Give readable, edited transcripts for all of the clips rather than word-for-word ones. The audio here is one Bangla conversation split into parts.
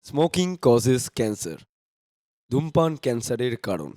Smoking causes cancer. ধূমপান ক্যান্সারের কারণ।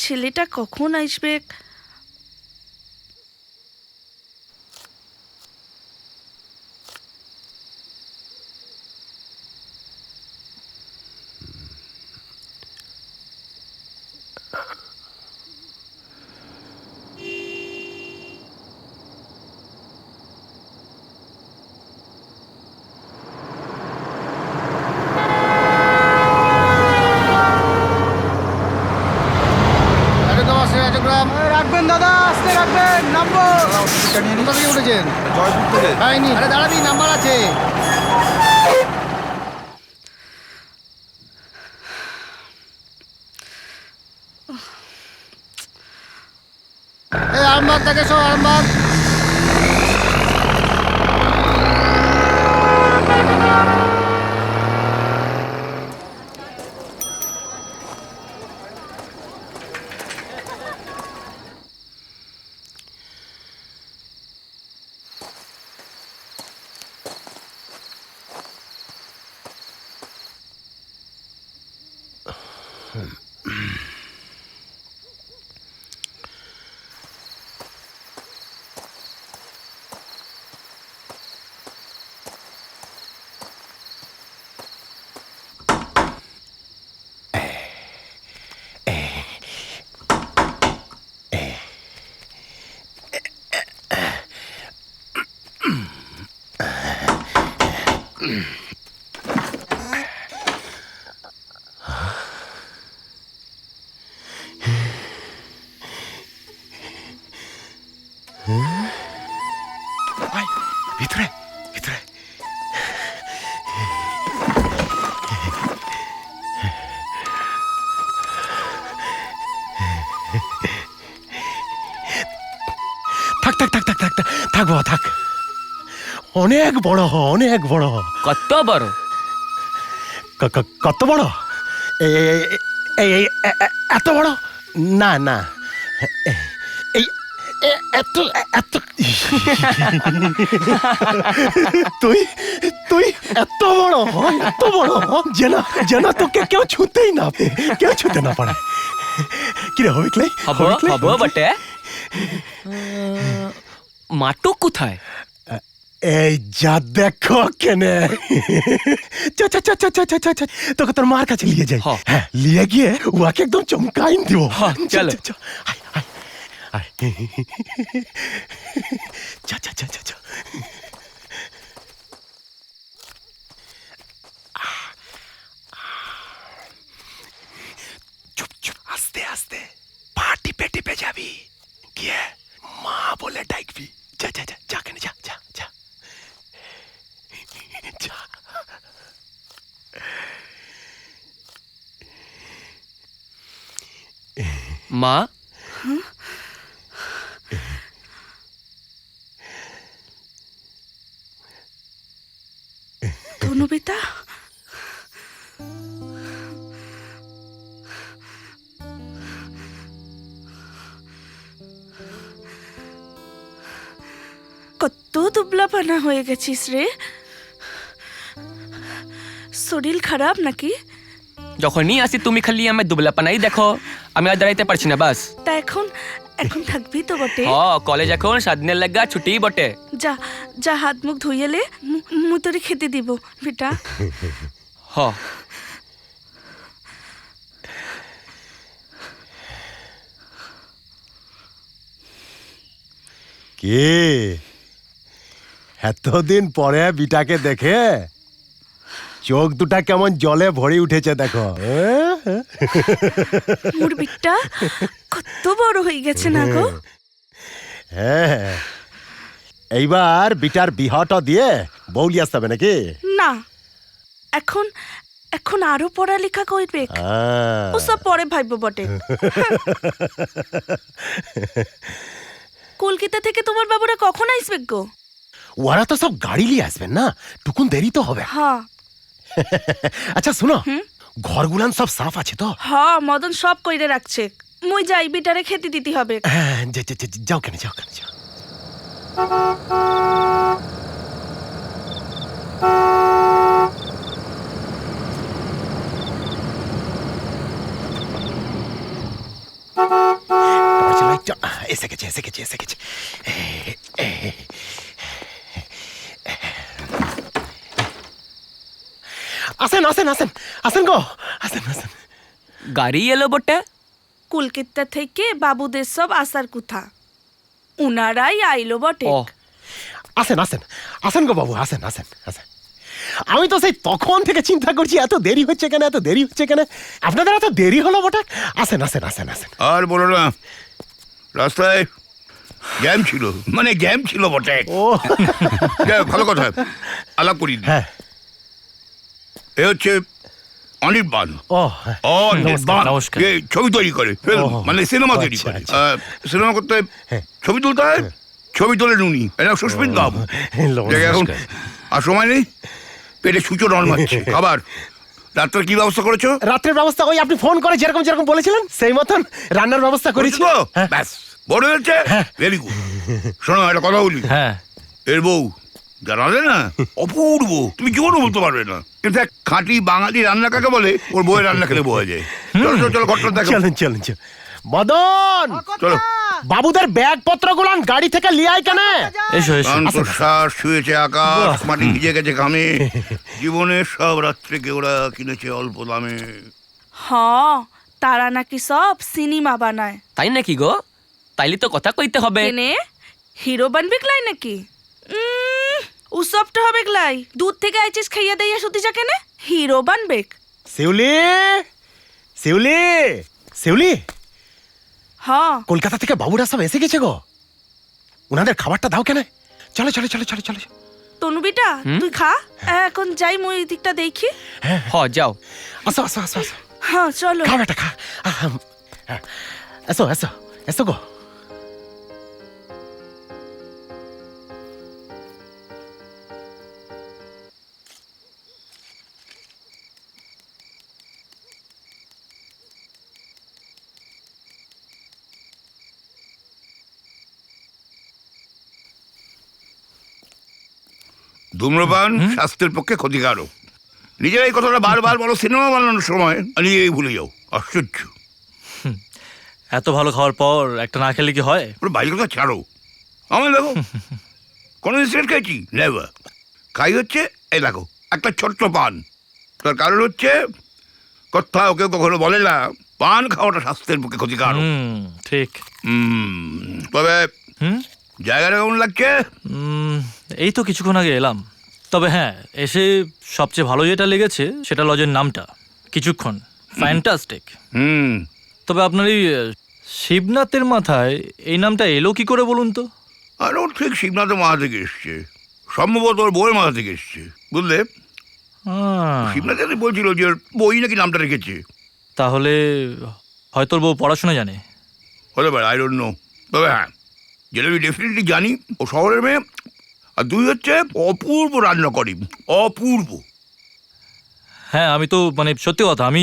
ছেলেটা কখন আসবে? রাখবেন দাদা, আস্তে রাখবেন, নামবো। কোথা থেকে উঠেছেন? জয়পুর থেকে। হয়নি, আরে দাঁড়াবি, নাম্বার আছে। এই আরামবাগ থেকে সব আরামবাগ। ভিতরে ভিতরে। থাক থাক থাক থাক থাক থাক বাবা থাক। অনেক বড় হ, অনেক বড়। কত বড়? কত বড়? এত বড় না না, এই এত এত তুই তুই এত বড়, এত বড় যেন তোকে কেউ ছুতেই না, কেউ ছুতে না পারে। কিরে হবে ক্লাই? হব বটে। মাটুক কোথায়? এই যা দেখো কেনে, তোকে তোর মার কাছে নিয়ে যাই। হ্যাঁ, নিয়ে গিয়ে ওকে একদম চমকাইন দিব। চলো চুপ চুপ, আস্তে আস্তে পা টিপে টিপে যাবি, গিয়ে মা বলে ডাকবি। যা যা যা যা কেন, যা যা যা যা। মা, তনু বেটা, কত দুবলাপানা হয়ে গেছিস রে। শরীর খারাপ নাকি? যখনই আসি তুমি খালি আমার দুবলাপানাই দেখো, আমি আর দাঁড়াইতে পারছি না। বাস তা এখন এখন থাকবি তো বটে। কলেজ এখন 7 দিনের লাগা ছুটি বটে। যা যা, হাত মুখ ধুইয়েলে মু তোরে খেতে দিব বেটা। হ কে এতদিন পরে বিটাকে দেখে চোখ দুটা কেমন জলে ভরে উঠেছে দেখো। মোর বিটটা কত বড় হয়ে গেছে না গো। হ্যাঁ, এইবার বিটার বিহাটা দিয়ে বউলি আসতে হবে নাকি? না, এখন এখন আরো পড়ালেখা করবে। ও সব পরে ভাইব বটে। কলকাতা থেকে তোমার বাবুরা কখন আসবে গো? ওরা তো সব গাড়ি নিয়ে আসবেন না, টুকুন দেরি তো হবে। হ্যাঁ আচ্ছা শুনো, ঘরগুলান সব সাফ আছে তো? হ্যাঁ, মদন সব কইরে রাখছে। মুই যাই, বিটারে খেতে দিতে হবে। হ্যাঁ, যাও কেন, যাও কেন, যাও। এসে গেছে, এসে গেছে, এসে গেছে। আসেন আসেন আসেন আসেন গো, আসেন আসেন। গাড়ি এলো বটে। কলকাতা থেকে বাবুদের সব আসার কথা, উনারাই আইলো বটে। আসেন আসেন আসেন গো বাবু, আসেন আসেন আসেন। আমি তো সেই তখন থেকে চিন্তা করছি এত দেরি হচ্ছে কেন, এত দেরি হচ্ছে কেন। আপনাদের এত দেরি হলো বটে। আসেন আসেন আসেন আসেন। আর বলো না, রাস্তায় জ্যাম ছিল, মানে জ্যাম ছিল বটে। ও ভালো কথা, আলাপ করি। হ্যাঁ, এ হচ্ছে অনির্বাণ। ও অনির্বাণ যে ছবি তৈরি করে, মানে সিনেমা তৈরি করে। সিনেমা করতে ছবি তুলতে হয়, ছবি তোলে নুনি, এটা সুস্মিত বাবু। এখন আর সময় নেই, পেটে সূচো রন মারছে। খাবার রাত্রে কি ব্যবস্থা করেছো? রাত্রের ব্যবস্থা ওই আপনি ফোন করে যেরকম যেরকম বলেছিলেন সেই মতন রান্নার ব্যবস্থা করেছি তো। হ্যাঁ। ব্যাস, বড় হয়েছে। Very good. শোনো, একটা কথা বলি। হ্যাঁ, এর বউ জানালে না, অপূর্ব, তুমি জীবনও বলতে পারবে না। ইনফ্যাক্ট খাঁটি বাঙালি রান্না কাকে বলে, ওর বউয়ের রান্না খেলে বোঝা যায়। চলো চলো চলো, ঘটনা দেখো। চলেন চলেন চল। মদন, চলো। বাবুদের ব্যাগ পত্র গুলান গাড়ি থেকে লিয়াই কেন? এসো এসো। শ্বাস শুয়েছে আকাশ, মাটি ভিজে গেছে ঘামে। জীবনের সব রাত্রিকে ওরা কিনেছে অল্প দামে। হ্যাঁ, তারা নাকি সব সিনেমা বানায়। তাই নাকি গো? তাইলে তো কথা কইতে হবে। কেনে হিরো বানবে গলাই নাকি? উসবটা হবে গলাই। দুধ থেকে আইছিস খাইয়া দাইয়া শুতি যা কেনে হিরো বানবে। শিউলি, শিউলি, শিউলি, হ্যাঁ, কলকাতা থেকে বাবুরা সব এসে গেছে গো। উনাদের খাবারটা দাও কেন? চলো চলো চলো চলো চলো। তনুবিটা তুই খা এখন যাই মই এই দিকটা দেখি। হ যাও। আসো আসো আসো আসো, হ্যাঁ চলো। খা বেটা খা। এসো এসো এসো গো। ধূম্রপান স্বাস্থ্যের পক্ষে ক্ষতিকারক। নিজের এই কথাটা বারবার বলো সিনেমা বানানোর সময়, নিজেই ভুলে যাও। আশ্চর্য। এত ভালো খাওয়ার পর একটা না খেলে কি হয়? ওর বাইরে কথা ছাড়ো, আমার দেখো কোনোদিন সিগারেট খেয়েছি? নেভার। খাই হচ্ছে এই দেখো একটা ছোট্ট পান। তার কারণ হচ্ছে কোথাও কেউ কখনো বলে না পান খাওয়াটা স্বাস্থ্যের পক্ষে ক্ষতিকারক। ঠিক। তবে হুম জায়গাটা কেমন লাগছে? এই তো কিছুক্ষণ আগে এলাম। তবে হ্যাঁ, এসে সবচেয়ে ভালো যেটা লেগেছে সেটা লজের নামটা, কিছুক্ষণ ফ্যান্টাস্টিক। তবে আপনার এই শিবনাথের মাথায় এই নামটা এলো কি করে বলুন তো? আর ওর ঠিক শিবনাথের মাথা থেকে এসছে, সম্ভবত ওর বইয়ের মাথা থেকে এসছে, বুঝলে? শিবনাথ বলছিল যে ওর বই নাকি নামটা রেখেছে। তাহলে হয়তো ওর বউ পড়াশোনা জানে। হতে পারে, আই ডোন্ট নো। তবে হ্যাঁ, যেটা আমি ডেফিনেটলি জানি ও শহরের মেয়ে, আর দুই হচ্ছে অপূর্ব রান্না করি, অপূর্ব। হ্যাঁ, আমি তো মানে সত্যি কথা, আমি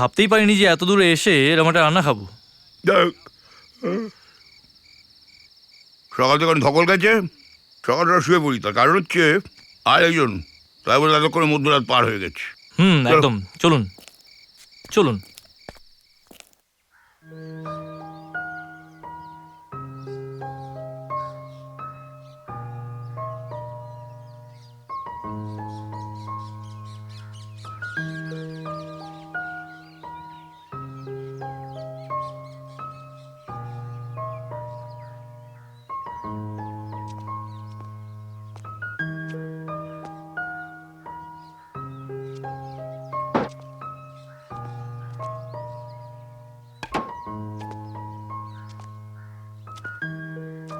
ভাবতেই পারিনি যে এত দূরে এসে এরকম একটা রান্না খাবো। সকাল থেকে ধকল গেছে, সকালটা শুয়ে পড়ি। তার কারণ হচ্ছে আর একজন, তাই বলে এতক্ষণে মধ্যরাত পার হয়ে গেছে। একদম, চলুন চলুন।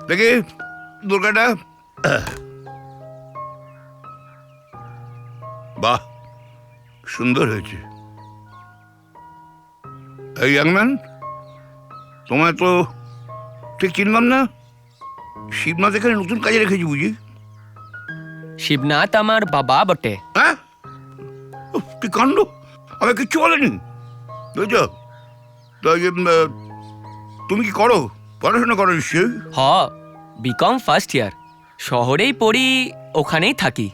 দেখি দুর্গাটা। বাহ, সুন্দর হয়েছে। এই ইয়াংম্যান, তোমায় তো ঠিক চিনলাম না। শিবনাথ এখানে নতুন কাজে রেখেছি বুঝি? শিবনাথ আমার বাবা বটে। হ্যাঁ, কি কাণ্ড, আমি কিচ্ছু বলেনি। বুঝছ? তুমি কি করো? পড়াশোনা করো নিশ্চয়ই? হ, বিকম ফার্স্ট ইয়ার। শহরেই পড়ি, ওখানেই থাকি,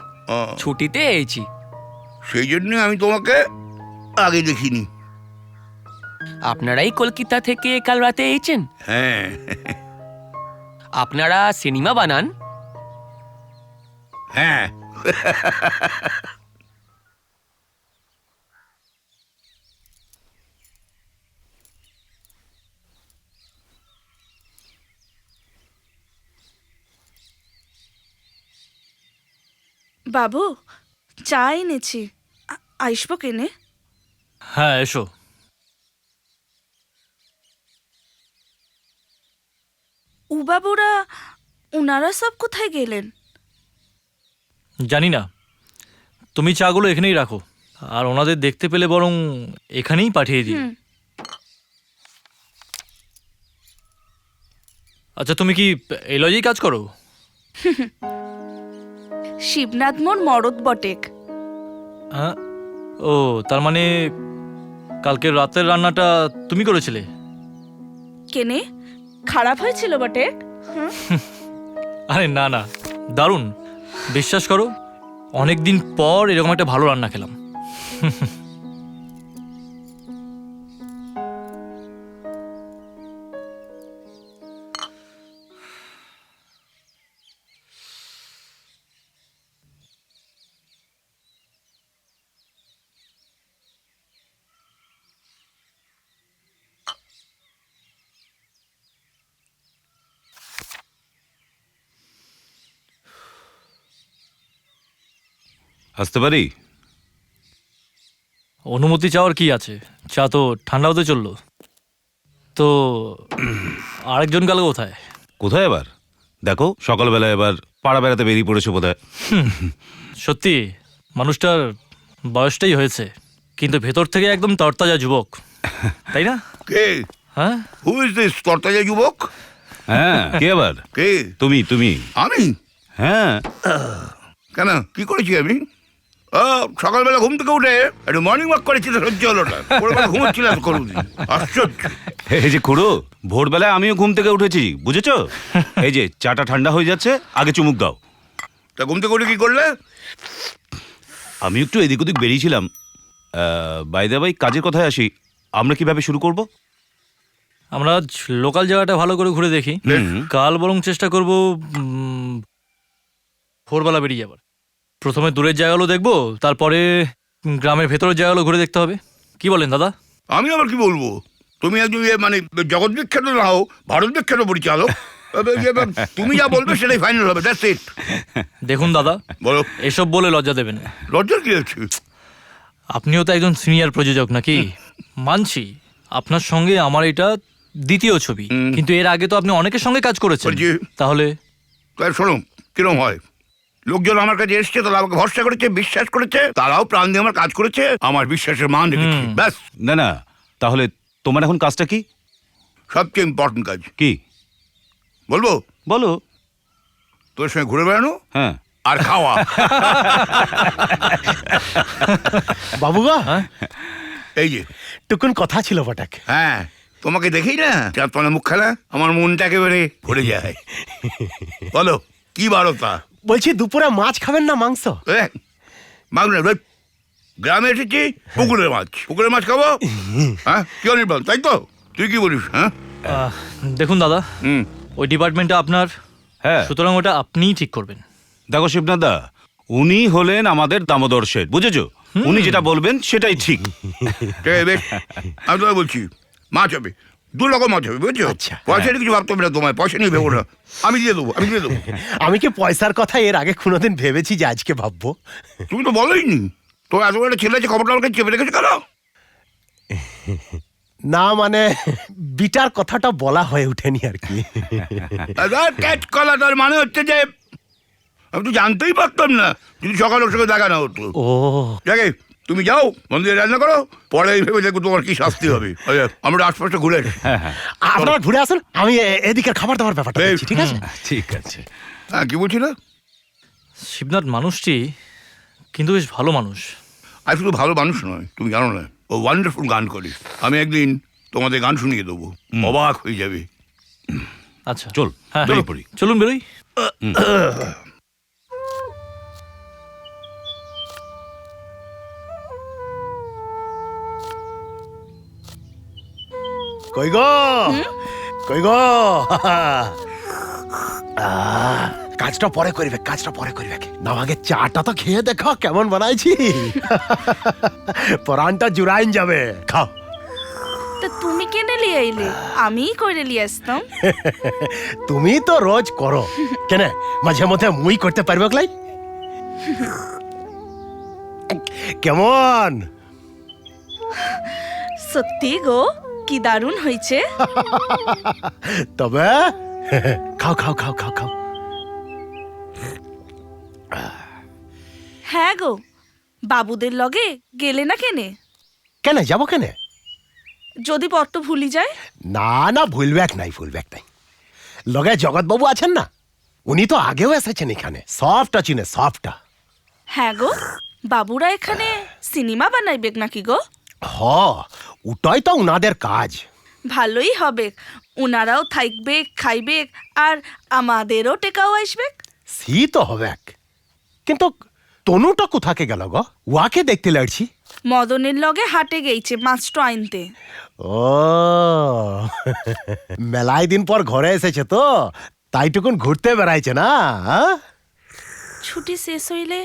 ছুটিতে এসেছি। সেই জন্য আমি তোমাকে আগে দেখিনি। আপনারাই কলকাতা থেকে কাল রাতে এসেছেন? হ্যাঁ। আপনারা সিনেমা বানান? হ্যাঁ। বাবু, চা এনেছি, আসবো কেনে? হ্যাঁ, এসো। বাবুরা ওনারা সব কোথায় গেলেন? জানি না, তুমি চাগুলো এখানেই রাখো, আর ওনাদের দেখতে পেলে বরং এখানেই পাঠিয়ে দিই। আচ্ছা, তুমি কি এই লজেই কাজ করো? শিবনাথ মোর মরদ বটেক। হ্যাঁ, ও তার মানে কালকের রাতের রান্নাটা তুমি করেছিলে? কেনে, খারাপ হয়েছিল বটেক? আরে না না, দারুণ। বিশ্বাস করো, অনেকদিন পর এরকম একটা ভালো রান্না খেলাম। আসতে পারি? অনুমতি চাওয়ার কি আছে, চা তো ঠান্ডা হতে চললো। তো আরেকজন গেল কোথায়? কোথায় আবার? দেখো, সকালবেলা এবার পাড়া বেড়াতে বেরিয়ে পড়েছো বোধ হয়। সত্যি মানুষটার বয়সটাই হয়েছে, কিন্তু ভেতর থেকে একদম তরতাজা যুবক, তাই না? কে? হ্যাঁ, হু ইজ দিস তরতাজা যুবক? হ্যাঁ, কে আবার? কে? তুমি। আমি? হ্যাঁ। কেন, কি করেছি আমি? সকালবেলা ঘুম থেকে উঠে একটু মর্নিং ওয়াক করেছি তো সহ্য হলো না, ঘুমোচ্ছিলাম করুন। আশ্চর্য। এই যে খুড়ো, ভোরবেলায় আমিও ঘুম থেকে উঠেছি, বুঝেছো? এই যে চাটা ঠান্ডা হয়ে যাচ্ছে, আগে চুমুক দাও। তা ঘুম থেকে উঠে কি করলে? আমি একটু এদিক ওদিক বেরিয়েছিলাম। বাইদা ভাই, কাজের কথায় আসি, আমরা কিভাবে শুরু করব? আমরা লোকাল জায়গাটা ভালো করে ঘুরে দেখি। কাল বরং চেষ্টা করব ভোরবেলা বেরিয়ে যাবার। প্রথমে দূরের জায়গাগুলো দেখবো, তারপরে গ্রামের ভেতরের জায়গাগুলো ঘুরে দেখতে হবে। কি বলেন দাদা? আমি আবার কি বলবো, তুমি একজন মানে জগৎ বিখ্যাত না হও, ভারত বিখ্যাত পরিচালক। তুমি যা বলবে সেটাই ফাইনাল হবে, দ্যাটস ইট। দেখুন দাদা, বলো। এসব বলে লজ্জা দেবেন না। লজ্জার কি আছে? আপনিও তো একজন সিনিয়র প্রযোজক নাকি? মানছি আপনার সঙ্গে আমার এটা দ্বিতীয় ছবি, কিন্তু এর আগে তো আপনি অনেকের সঙ্গে কাজ করেছেন। করেছি। তাহলে শোনো, কিরম হয়, লোকজন আমার কাছে এসছে, তারা আমাকে ভরসা করেছে, বিশ্বাস করেছে, তারাও প্রাণ দিয়ে আমার কাজ করেছে, আমার বিশ্বাসের মান রেখেছে, ব্যাস। না, তাহলে তোমার এখন কাজটা কি? সবচেয়ে ইম্পর্টেন্ট কাজ কি বলবো? বলো। তোর সঙ্গে ঘুরে বেড়ানো হ্যাঁ, আর খাওয়া। বাবুগা, এই যে টুকুন কথা ছিল বটাক। হ্যাঁ, তোমাকে দেখেই না চাঁদ পানা মুখ খেলা আমার মনটা একেবারে ভরে যায়। বলো, কি বারতা? বলছি দুপুরে মাছ খাবেন না মাংস? মাগনা ভাই, গ্রামে এসেছি, পুকুরের মাছ, পুকুরের মাছ খাবো? হ্যাঁ, কি অনির্বাণ, তাই তো? তুই কি বলিস? হ্যাঁ, দেখুন দাদা, হুম, ওই ডিপার্টমেন্টটা আপনার, হ্যাঁ। সুতরাং ওটা আপনিই ঠিক করবেন। দেখো শিবনাথ দা, উনি হলেন আমাদের দামোদর শেঠ, বুঝেছো? উনি যেটা বলবেন সেটাই ঠিক। ঠিক আছে, বেশ। আমি তোমায় বলছি, মাছ হবে, 2 রকম মাছ হবে, বুঝছো? আচ্ছা। পয়সা নিয়ে কিছু ভাবতে হবে না, তোমায় পয়সা নিয়ে ভেবো না, আমি দিয়ে দেবো। আমি কি পয়সার কথা এর আগে কোনোদিন ভেবেছি যে আজকে ভাববো? তুমি তো বলোইনি। তো এত বড় একটা ছেলে আছে, খবরটা আমাকে চেপে রেখেছো কেন? না মানে বিটার কথাটা বলা হয়ে ওঠেনি আর কি। ক্যাচ কলা, তার মানে হচ্ছে যে আমি তো জানতেই পারতাম না যদি সকাল ওর সঙ্গে দেখা না হতো। ও দেখে, তুমি যাও মন্দিরে রান্না করো, পরে ভেবে দেখবো তোমার কি শাস্তি হবে। আমরা আশপাশটা ঘুরে আসি। আপনারা ঘুরে আসুন, আমি এদিকের খাবার দাবার ব্যাপারটা দেখছি, ঠিক আছে? ঠিক আছে। হ্যাঁ, কি বলছি না? শিবনাথ মানুষটি কিন্তু বেশ ভালো মানুষ। আর শুধু ভালো মানুষ নয়, তুমি জানো না, ও ওয়ান্ডারফুল গান করে। আমি একদিন তোমাদের গান শুনিয়ে দেবো, অবাক হয়ে যাবে। আচ্ছা, চল, হ্যাঁ, বেরিয়ে পড়ি। চলুন বেরোই। কই গো, কই গো। কাজটা পরে করবে, কাজটা পরে করবে। না আগে চাটা তো খেয়ে দেখো কেমন বানাইছি। পরানটা জুড়াইন যাবে, খাও। তা তুমি কেনে লিয়ে আইলে? আমিই করে লিয়ে আসতাম। তুমি তো রোজ করো, কেন মাঝে মধ্যে মুই করতে পারবে লাই? কেমন? সত্যি গো, কি দারুণ হয়েছে। তবে খাও খাও খাও খাও খাও। হ্যাঁ গো, বাবুদের লগে গেলে না কেনে? কেন যাবো কেন? যদি পত্র ভুলি যায়? না না, ভুলবেক নাই, ভুলবেক নাই। লগে জগৎবাবু আছেন না, উনি তো আগেও এসেছেন এখানে, সবটা চিনে, সবটা। হ্যাঁ গো, বাবুরা এখানে সিনেমা বানাইবেক নাকি গো? হ, ওটাই তো উনাদের কাজ। ভালোই হবে, উনারাও থাকবে, খাইবে, আর আমাদেরও টেকাও আসবে। সি তো হবে, কিন্তু তনুটা কোথাকে গেল গো? ওয়াকে দেখতে লাগছি। মদনের লগে হাটে গেইছে মাছটা আনতে। ও মেলাই দিন পর ঘরে এসেছে তো, তাইটুকুন ঘুরতে বেড়াইছে না? ছুটি শেষ হইলে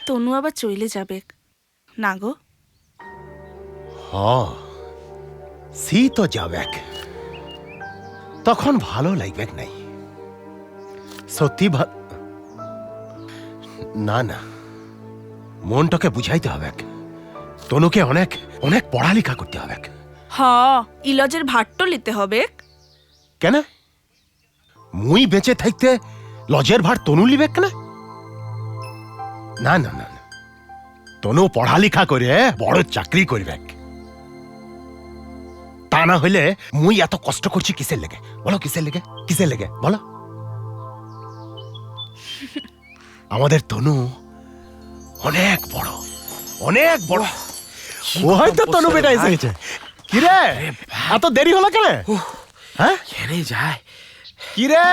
তনু আবার চলে যাবে না গো? হ, সি তো যাবে, তখন ভালো লাগবে নাই সত্যি। না না, মনটাকে বুঝাইতে হবে, তনুকে অনেক অনেক পড়ালেখা করতে হবে। হ, ইলজের ভাট্টো নিতে হবে। কেন মুই বেঁচে থাকতে লজের ভার তনু লিবে কেন? না না না না, তনু পড়ালেখা করে বড় চাকরি করবে, তা না হইলে মুই এত কষ্ট করছি কিসের লেগে বলো? কিসের লেগে? কিসের লেগে বলো? আমাদের তনু অনেক বড়, অনেক বড়। ও হয়তো তনু বেটা এসে গেছে। কিরে এত দেরি হলো কেন? হ্যাঁ যায় কিরে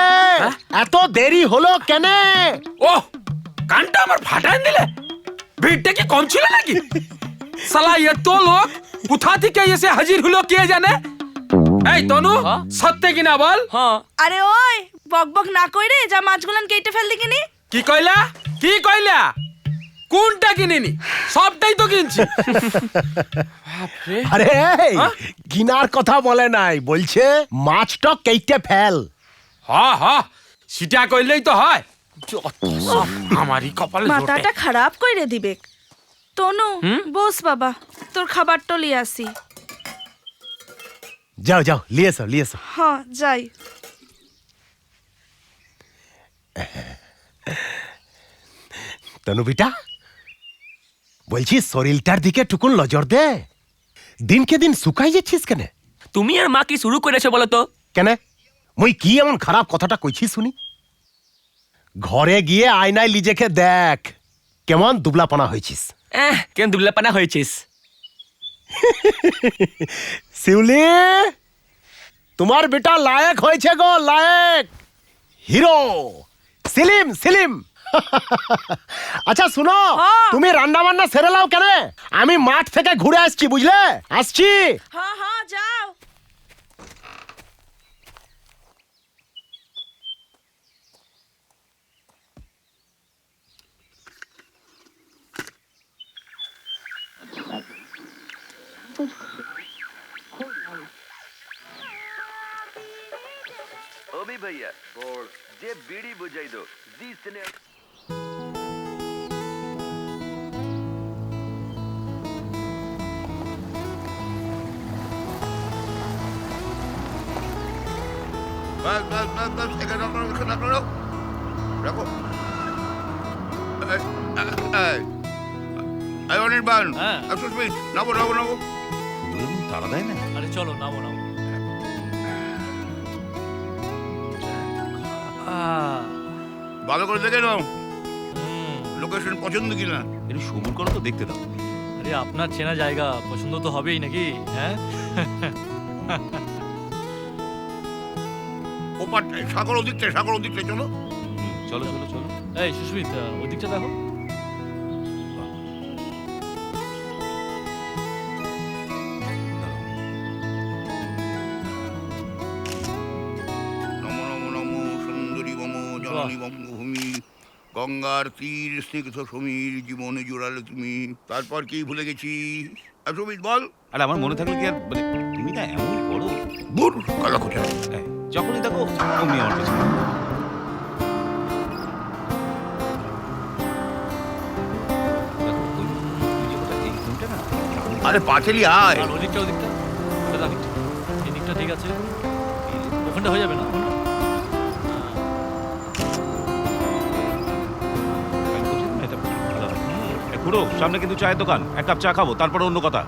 এত দেরি হলো কেন? ও কানটা আমার ফাটান দিলে, ভিড়টা কি কম ছিল নাকি? সালা এত লোক কোথা থেকে এসে হাজির হলো কে জানে? এই তনু, সত্যি কিনা বল। হ্যাঁ আরে ওই বকবক না কইরে যা মাছগুলান কেটে ফেল দি কিনি। কি কইলা? কি কইলা? কোনটা কিনিনি? সবটাই তো কিনছি। আরে কিনার কথা বলে নাই, বলছে মাছটা কেটে ফেল। হ্যাঁ হ্যাঁ, সেটা কইলেই তো হয়। আমারই কপালে জোটে। মাথাটা খারাপ কইরে দিবে। তনু বস বাবা, তোর খাবারটা লিয়ে আসি। যাও যাও, লিয়ে এসো লিয়ে এসো। হ্যাঁ যাই। তনু বিটা, বলছি শরীরটার দিকে টুকুন নজর দে, দিনকে দিন শুকাই যাচ্ছিস কেন? তুমি আর মা কি শুরু করেছো বলো তো? কেন মুই কি এমন খারাপ কথাটা কইছি শুনি? ঘরে গিয়ে আয়নায় নিজেকে দেখ, কেমন দুবলাপনা হয়েছিস। কেন দুবলাপানা হয়েছিস? শিউলি, তোমার বেটা লায়ক হয়েছে গো, লায়ক হিরো। সেলিম সেলিম। আচ্ছা শুনো, তুমি রান্না বান্না সেরে লাও কেন? আমি মাঠ থেকে ঘুরে আসছি, বুঝলে? আসছি। হ্যাঁ হ্যাঁ যাও। अभी भैया बोल जे बीड़ी बुझाई दो जिसने বাস বাস বাস বাস, এখানে রাখো এখানে রাখো রাখো। অনির্বাণ, হ্যাঁ। সুস্মিত, নাবো নাবো নাবো। তারা দেয় না। আরে চলো নামো নামো। ভালো করে দেখে নাও লোকেশন পছন্দ কিনা। একটু সবুর করো তো, দেখতে দাও। আরে আপনার চেনা জায়গা, পছন্দ তো হবেই নাকি? হ্যাঁ ওপারটায় সাগর ওদিকটায়, সাগর ওদিকটায় চলো। চলো চলো চলো। এই সুস্মিত, ওই দিকটা দেখো। নমো নমো নমো সুন্দরী মম জননী বঙ্গভূমি, গঙ্গার তীর স্নিগ্ধ সমীর, জীবনে জোড়ালে তুমি। তারপর কি ভুলে গেছি? সুমিত বল। আর আমার মনে থাকলে কি আর, মানে তুমি না এমন করো। বুর কালা খোঁজা। যখনই দেখো অমনি আমার পেছনে। দেখো, ওই জায়গাটা, এই কোনটা না? আরে পাঁচেলি আয়। আর ওই দিকটা, ওই দিকটা ওটা দিকটা, এই দিকটা ঠিক আছে, ওখানটা হয়ে যাবে না? পুরো সামনে কিন্তু চায়ের দোকান, এক কাপ চা খাবো, তারপরে অন্য কথা।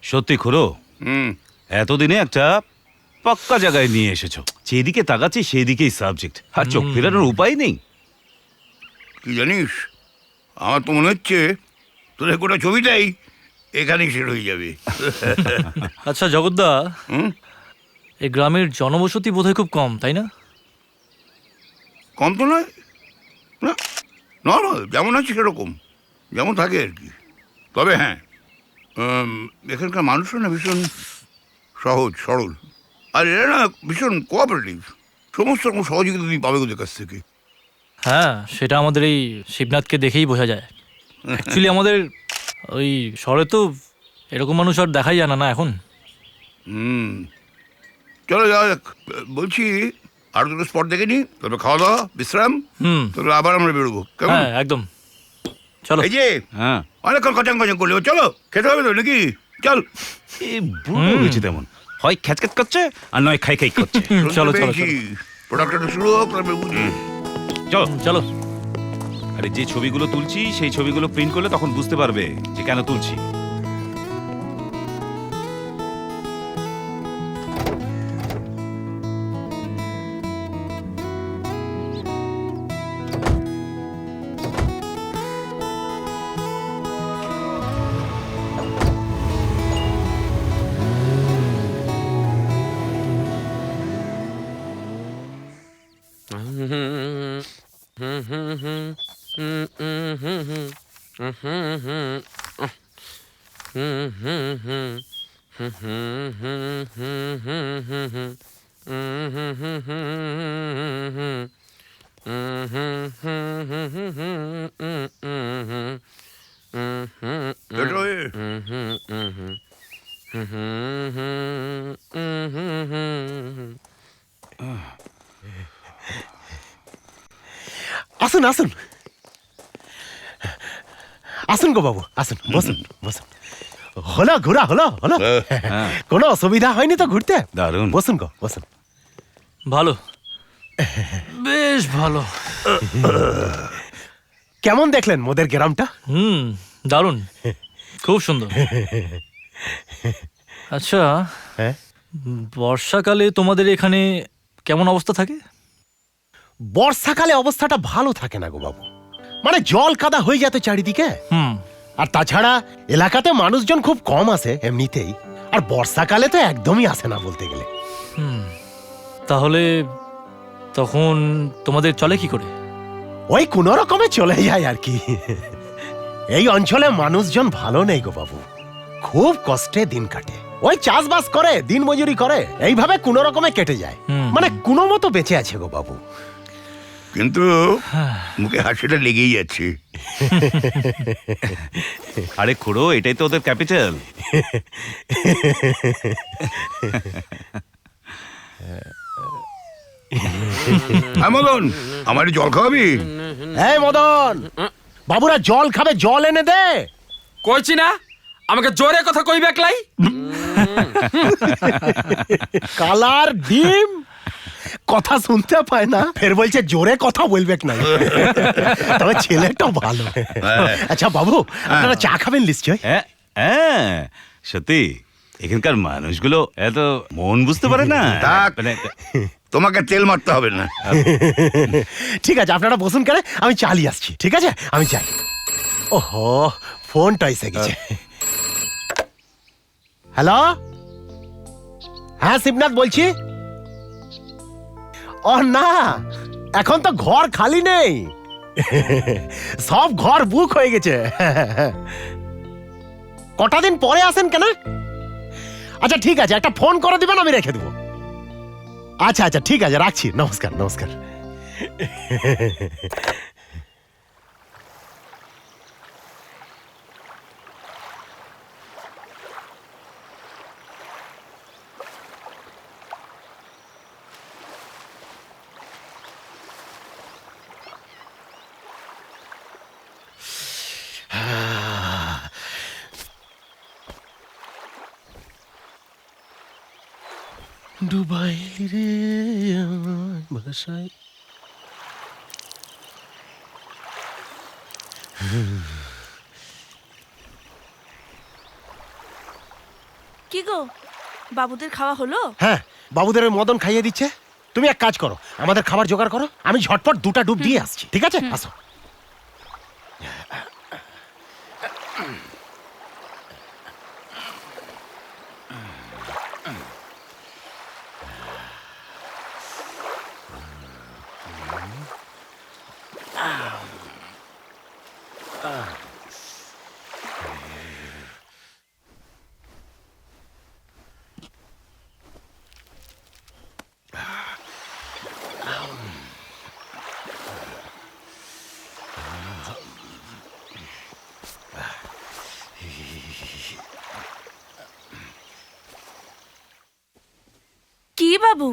সত্যি খুড়ো, এতদিনে একটা পাক্কা জায়গায় নিয়ে এসেছো। যেদিকে তাকাচ্ছি সেদিকেই সাবজেক্ট, আর চোখ ফেরানোর উপায় নেই। কি জানিস, আমার তো মনে হচ্ছে তোদের গোটা ছবিটাই এখানেই শেষ হয়ে যাবে। আচ্ছা জগদ্দা, এই গ্রামের জনবসতি বোধহয় খুব কম, তাই না? কম তো নয়, না নর্মাল, যেমন আছে সেরকম, যেমন থাকে আর কি। তবে হ্যাঁ, এখানকার মানুষরা না ভীষণ সহজ সরল, আর এরা না ভীষণ কোঅপারেটিভ। সমস্ত রকম সহযোগিতা তুমি পাবে ওদের কাছ থেকে। হ্যাঁ, সেটা আমাদের এই শিবনাথকে দেখেই বোঝা যায়। অ্যাকচুয়ালি আমাদের ওই শহরে তো এরকম মানুষ আর দেখাই যায় না এখন। চলো যাও। বলছি আরো দুটো স্পট দেখে নি, তবে খাওয়া দাওয়া বিশ্রাম, তবে আবার আমরা বেরোবো, কেমন? হ্যাঁ একদম। চলো। এই যে হ্যাঁ অনেকক্ষণ কচাং কচাং করলে চলো খেতে হবে তো নাকি চল এই বুড়ো হয়েছে তেমন, হয় খ্যাচখ্যাচ করছে আর নয় খাই খাই করছে। চলো চলো চলো। প্রোডাক্টটা শুরু হোক তারপরে বুঝি চলো। চলো। আরে যে ছবিগুলো তুলছি সেই ছবিগুলো প্রিন্ট করলে তখন বুঝতে পারবে যে কেন তুলছি। আসুন আসুন আসুন গো বাবু, আসুন, বসুন বসুন। হলো ঘোরা হলো হলো, কোনো অসুবিধা হয়নি তো ঘুরতে? দারুণ। বসুন গো বসুন। ভালো, বেশ ভালো। কেমন দেখলেন মোদের গ্রামটা? দারুণ, খুব সুন্দর। আচ্ছা, হ্যাঁ বর্ষাকালে তোমাদের এখানে কেমন অবস্থা থাকে? বর্ষাকালে অবস্থাটা ভালো থাকে না গো বাবু, মানে জল কাদা হয়ে যেত চারিদিকে। আর তাছাড়া এলাকাতে মানুষজন খুব কম আসে এমনিতেই, আর বর্ষাকালে তো একদমই আসে না বলতে গেলে। তাহলে তখন তোমাদের চলে কি করে? ওই কোনো রকমে চলে যায় আর কি। এই অঞ্চলে মানুষজন ভালো নেই গো বাবু, খুব কষ্টে দিন কাটে। ওই চাষবাস করে, দিন মজুরি করে, এইভাবে কোনো রকমে কেটে যায়। মানে কোনো মতো বেঁচে আছে গো বাবু। কিন্তু মুখে হাসিটা লেগেই যাচ্ছে। আরে খুড়ো, এটাই তো ওদের ক্যাপিটাল। মদন, আমার জল খাওয়াবি? এই মদন, বাবুরা জল খাবে, জল এনে দে। কইছি না আমাকে জোরে কথা কইবে একলাই। কালার ডিম কথা শুনতে পায় না, ফের বলছে জোরে কথা বলবে না। তবে ছেলেটা ভালো। আচ্ছা বাবু, আপনারা চা খাবেন নিশ্চয়? হ্যাঁ হ্যাঁ, সত্যি এখানকার মানুষগুলো এত মন বুঝতে পারে না। থাক, মানে তোমাকে তেল মারতে হবে না। ঠিক আছে, আপনারা বসুন, কেন আমি চালিয়ে আসছি। ঠিক আছে, আমি যাই। ওহো, ফোনটা এসে গেছে। হ্যালো, হ্যাঁ শিবনাথ বলছি। ও না, এখন তো ঘর খালি নেই, সব ঘর বুক হয়ে গেছে। কটা দিন পরে আসেন কেন? আচ্ছা ঠিক আছে, একটা ফোন করে দিবেন, আমি রেখে দেবো। আচ্ছা আচ্ছা ঠিক আছে, রাখছি। নমস্কার নমস্কার। ডুবাই রে ভাষায়। কি গো, বাবুদের খাওয়া হলো? হ্যাঁ, বাবুদের ওই মদন খাইয়ে দিচ্ছে। তুমি এক কাজ করো, আমাদের খাবার জোগাড় করো, আমি ঝটপট দুটা ডুব দিয়ে আসছি। ঠিক আছে, আসো। কি বাবু,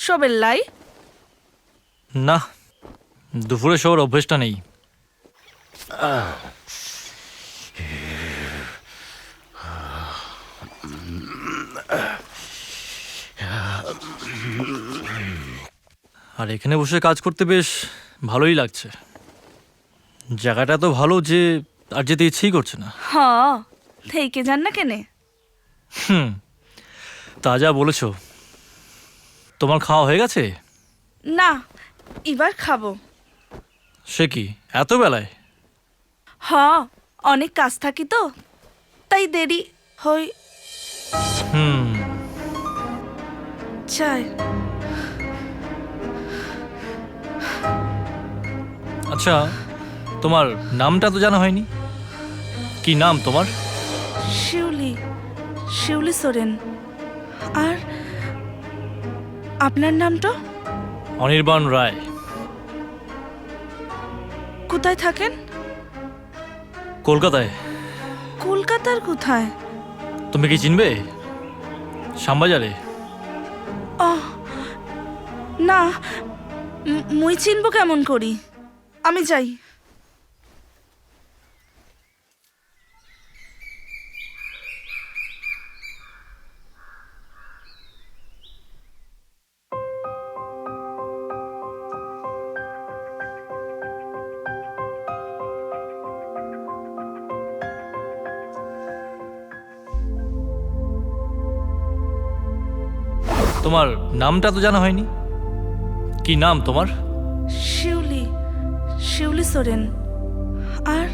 শোবেন লাই? না, দুপুরে শোয়ার অভ্যেসটা নেই। আর এখানে বসে কাজ করতে বেশ ভালোই লাগছে। জায়গাটা তো ভালো যে আর যেতে ইচ্ছেই করছে না। হ থেকে যান না কেনে? তা যা বলেছো। তোমার খাওয়া হয়ে গেছে? না, এবার খাবো। সে কি এত বেলায়? হ, অনেক কাজ থাকি তো, তাই দেরি হই। চাই। আচ্ছা, তোমার নামটা তো জানা হয়নি। কি নাম তোমার? শিউলি, শিউলি সোরেন। আর আপনার নামটা? অনির্বাণ রায়। কোথায় থাকেন? কলকাতায়। কলকাতার কোথায়? তুমি কি চিনবে? শ্যামবাজারে। না, মুই চিনব কেমন করি? আমি যাই। তোমার নামটা তো জানা হয়নি। কি নাম তোমার? শিউলি, শিউলি সোরেন। আর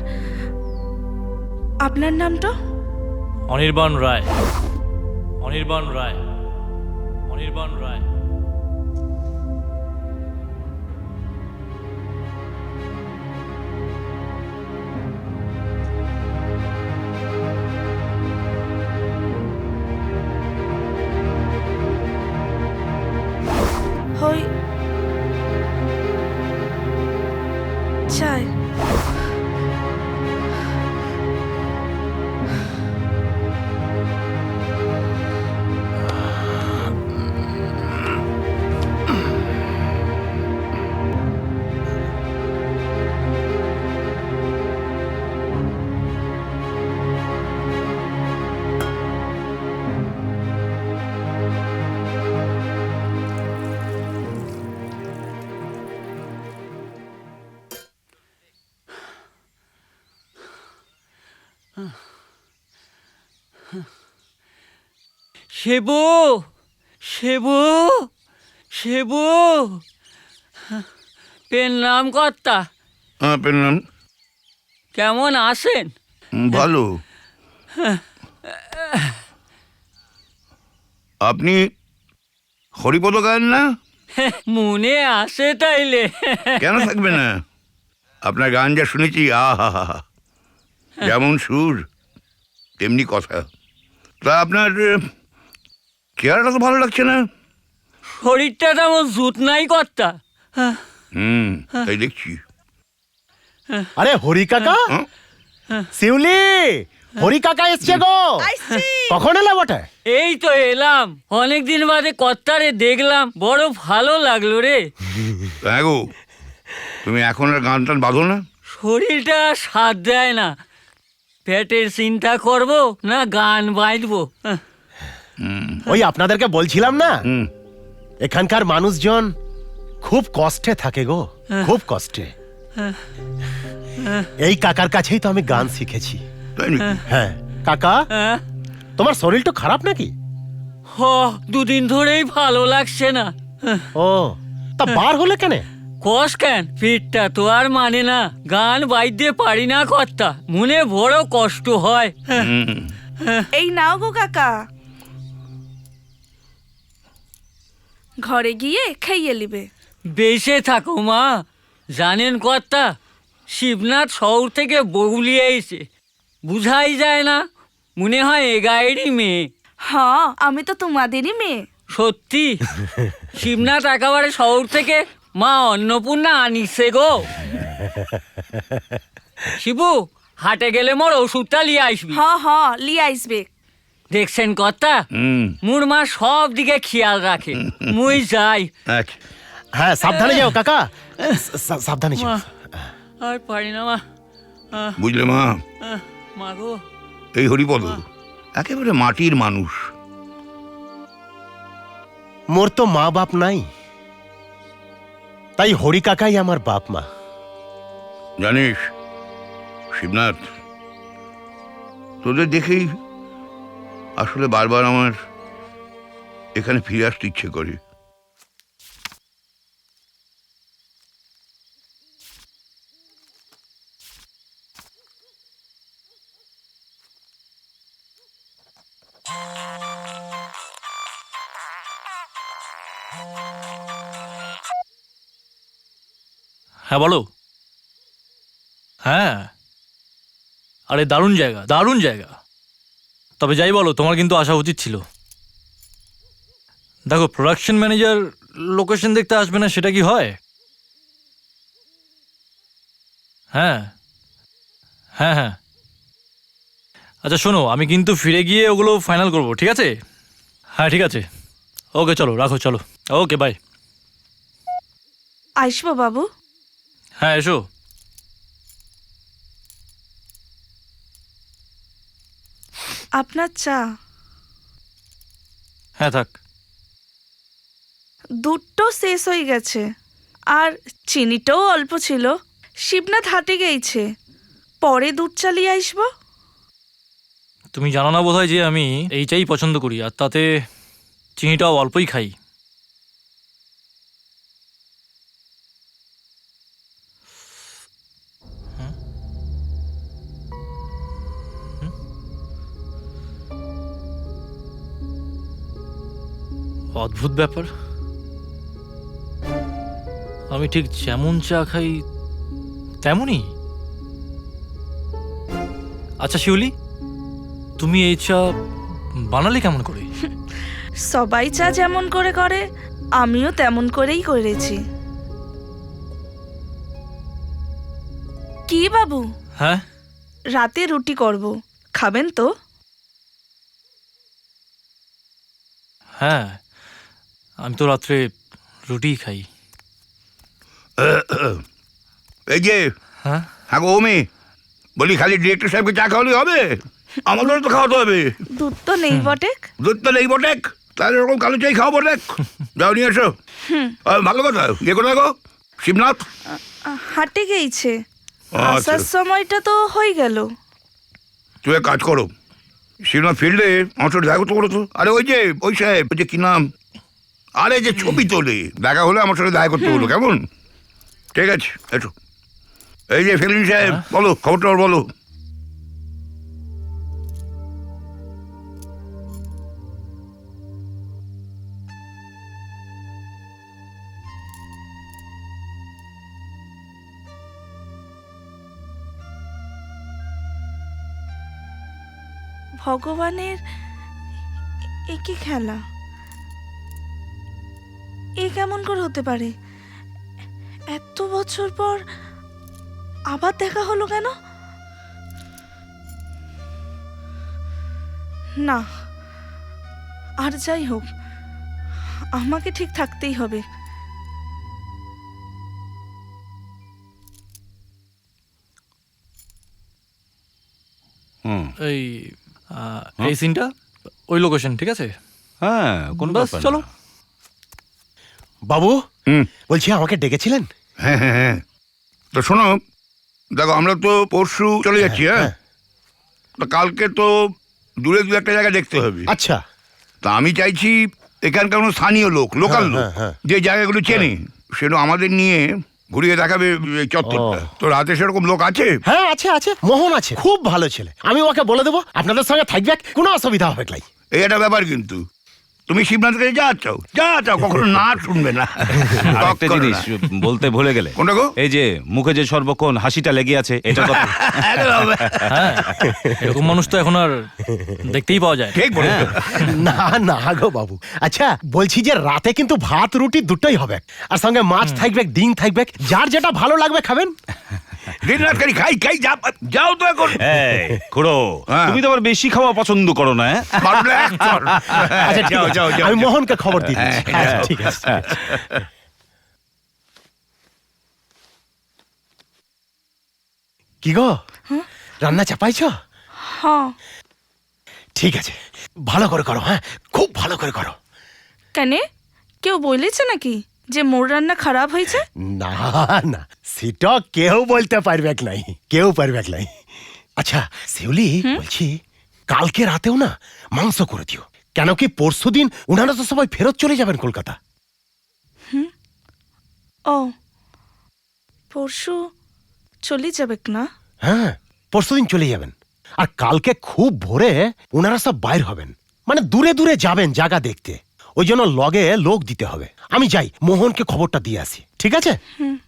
আপনার নামটা? অনির্বাণ রায়। অনির্বাণ রায়। অনির্বাণ রায়। হই চাই। শিবু, শিবু, শিবু, পেন নাম কর্তা। হ্যাঁ, পেলাম। কেমন আছেন? ভালো। আপনি হরিপদ গায়েন না? মনে আসে তাইলে। কেন থাকবে না? আপনার গান যা শুনেছি, আহা, যেমন সুর তেমনি কথা। তা আপনার চেহারাটা তো ভালো লাগছে না। শরীরটা তেমন জুত নাই কর্তা। তাই দেখছি। আরে হরি কাকা, শিউলি, হরি কাকা এসছে গো। কখন এলে বটে? এই তো এলাম, অনেকদিন বাদে কর্তারে দেখলাম, বড় ভালো লাগলো রে। হ্যাঁ গো, তুমি এখন আর গান টান বাঁধো না? শরীরটা সাথ দেয় না। পেটের চিন্তা করব না গান বাঁধবো। ওই আপনাদেরকে বলছিলাম না, এখানকার মানুষজন খুব কষ্টে থাকে গো, খুব কষ্টে। এই কাকার কাছেই তো আমি গান শিখেছি। তাই নাকি? হ্যাঁ কাকা, তোমার শরীরটা খারাপ নাকি? হ, দুদিন ধরেই ভালো লাগছে না। ও, তা বার হলে কেন? কষ কেন, পিঠটা তো আর মানে না। গান বাইতে পারি না কর্তা, মনে বড় কষ্ট হয়। এই নাও গো কাকা, ঘরে গিয়ে খাইয়ে নিবে। বেঁচে থাকো মা। জানেন কর্তা, শিবনাথ শহর থেকে বগুলিয়ে এসে, বুঝাই যায় না, মনে হয় এ গায়েরই মেয়ে। হ্যাঁ, আমি তো তোমাদেরই মেয়ে। সত্যি, শিবনাথ একেবারে শহর থেকে মা অন্নপূর্ণা আনিছে গো। শিবু, হাটে গেলে মোর ওষুধটা লিয়ে আসবি। হ হ, লিয়ে আসবে। দেখছেন কর্তা, মোর মা সব দিকে খেয়াল রাখে। মুই যাই। হ্যাঁ, সাবধানে যাও কাকা, সাবধানে যাও। মা, আর পারি না মা, বুঝলে মা, মা গো, এই হরিপদ একেবারে মাটির মানুষ। মোর তো মা বাপ নাই, তাই হরি কাকাই আমার বাপ মা। জানিস শিবনাথ, তোদের দেখেই আসলে বারবার আমার এখানে ফিরে আসতে ইচ্ছে করে। হ্যাঁ বলো। হ্যাঁ, আরে দারুণ জায়গা, দারুণ জায়গা। তবে যাই বলো, তোমার কিন্তু আসা উচিত ছিল। দেখো, প্রোডাকশন ম্যানেজার লোকেশন দেখতে আসবে না সেটা কি হয়? হ্যাঁ হ্যাঁ হ্যাঁ, আচ্ছা শোনো, আমি কিন্তু ফিরে গিয়ে ওগুলো ফাইনাল করবো, ঠিক আছে? হ্যাঁ ঠিক আছে, ওকে চলো, রাখো, চলো, ওকে বাই। আসবো বাবু। হ্যাঁ এসো। আপনার চা। হ্যাঁ থাক। দুধটো শেষ হয়ে গেছে, আর চিনিটাও অল্প ছিল। শিবনাথ হাটে গেছে, পরে দুধ চালিয়ে আসবো। তুমি জানো না বোধহয় যে আমি এই চাই পছন্দ করি, আর তাতে চিনিটাও অল্পই খাই। অদ্ভুত ব্যাপার, আমি ঠিক যেমন চা খাই তেমনই। আচ্ছা শিউলি, তুমি এই চা বানালে কেমন করে? সবাই চা যেমন করে করে, আমিও তেমন করেই করেছি। কি বাবু, হ্যাঁ রাতে রুটি করব, খাবেন তো? হ্যাঁ, আমি তো রাত্রে রুটি খাই। এই যে হ্যাঁ হ্যাঁ গো ওমি, বলি খালি ডিরেক্টর সাহেবকে চা খাওয়ালেই হবে? আমাদেরও তো খাওয়াতে হবে। দুধ তো নেই বটেক। দুধ তো নেই বটেক, তাহলে ওরকম কালো চাই খাওয়া বটেক। যাও নিয়ে এসো। ভালো কথা, ইয়ে করে দেখো শিবনাথ। হাটে গেছে, আচ্ছা। আসার সময়টা তো হয়ে গেল। তুই এক কাজ করো, শিবনাথ ফিল্ডে আমার সাথে দেখা করতে বলো তো। আরে ওই যে ওই সাহেব, ওই যে কি নাম, আরে যে ছবি তোলে, দেখা হলে আমার সাথে দেখা করতে বলো, কেমন? ঠিক আছে, এসো। এই যে ফিল্ম সাহেব, বলো খবরটা বলো। ভগবানের এ কি খেলা? এ কেমন করে হতে পারে? এত বছর পর আবার দেখা হলো কেন? না, আর যাই হোক, আমাকে ঠিক থাকতেই হবে। এই এই সিনটা ওই লোকেশন, ঠিক আছে? হ্যাঁ কোন বাস ব্যাপার চলো। না। বাবু, বলছি আমাকে ডেকেছিলেন? হ্যাঁ হ্যাঁ হ্যাঁ, তো শোনো, দেখো আমরা তো পরশু চলে যাচ্ছি। হ্যাঁ, তো কালকে তো দূরে দু একটা জায়গা দেখতে হবে। আচ্ছা, তা আমি চাইছি এখানকার কোনো স্থানীয় লোক, লোকাল লোক, যে জায়গাগুলো চেনে, সেটা আমাদের নিয়ে ঘুরিয়ে দেখাবে এই চত্বরটা। তো রাতে সেরকম লোক আছে? হ্যাঁ আছে আছে, মোহন আছে, খুব ভালো ছেলে। আমি ওকে বলে দেবো আপনাদের সঙ্গে থাকবে, কোনো অসুবিধা হবে না। এই একটা ব্যাপার, কিন্তু তুমি শিবনাথকে যা চাও কখনো না শুনবে না। আরেকটা জিনিস বলতে ভুলে গেলে, কোনটা গো? এই যে মুখে যে সর্বক্ষণ হাসিটা লেগে আছে, এটা কথা। হ্যাঁ, এরকম মানুষ তো এখন আর দেখতেই পাওয়া যায়। ঠিক বলে। না না গো বাবু, আচ্ছা বলছি যে রাতে কিন্তু ভাত রুটি দুটোই হবে, আর সঙ্গে মাছ থাকবে, ডিম থাকবে, যার যেটা ভালো লাগবে খাবেন। দিন রাত খালি খাই যাও তো এখন। এই খুড়ো, তুমি তো আবার বেশি খাওয়া পছন্দ করো না? আচ্ছা ঠিক আছে, আমি মোহনকে খবর দিয়ে দিচ্ছি। আচ্ছা, ঠিক আছে। কি গো রান্না চাপাইছ? হ্যাঁ। ঠিক আছে, ভালো করে করো, হ্যাঁ খুব ভালো করে করো। কেন, কেউ বলেছে নাকি যে মোর রান্না খারাপ হয়েছে? না না, সেটা কেউ বলতে পারবে নাই, কেউ পারবে নাই। আচ্ছা শিউলি, বলছি কালকে রাতেও না মাংস করে দিও, কেন কি পরশুদিন ওনারা তো সবাই ফেরত চলে যাবেন কলকাতা। ও, পরশু চলে যাবে না? হ্যাঁ পরশুদিন চলে যাবেন, আর কালকে খুব ভোরে ওনারা সব বাইর হবেন, মানে দূরে দূরে যাবেন জায়গা দেখতে, ওই জন্য লগে লোক দিতে হবে। আমি যাই, মোহনকে খবরটা দিয়ে আসি, ঠিক আছে?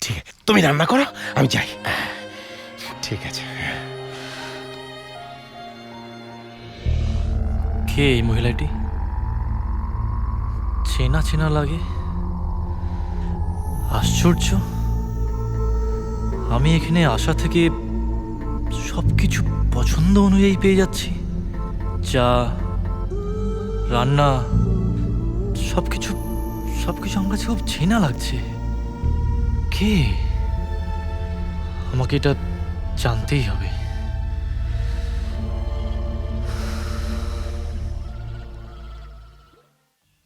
ঠিক আছে, তুমি রান্না করো, আমি যাই। ঠিক আছে। কে এই মহিলাটি? চেনা চেনা লাগে। আশ্চর্য, আমি এখানে আসা থেকে সবকিছু পছন্দ অনুযায়ী পেয়ে যাচ্ছি, চা, রান্না, সবকিছু সবকিছু আমার কাছে খুব চেনা লাগছে। কে? আমাকে এটা জানতেই হবে।